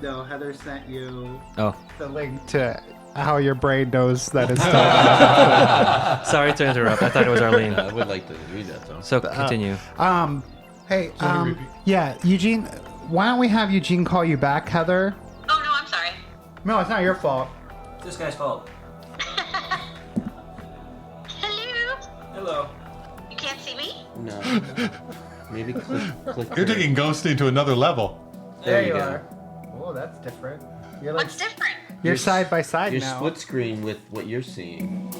No, Heather sent you Oh, the link to how your brain knows that it's still. sorry to interrupt. I thought it was Arlene. I would like to read that though. So continue. Hey, repeat. yeah, Eugene, why don't we have Eugene call you back, Heather? Oh, no, I'm sorry. No, it's not your fault. This guy's fault. Hello? Hello. You can't see me? No. Maybe click. you're taking ghosting to another level. There you go. Oh, that's different. You're like What's different? you're side by side You're now. split screen with what you're seeing.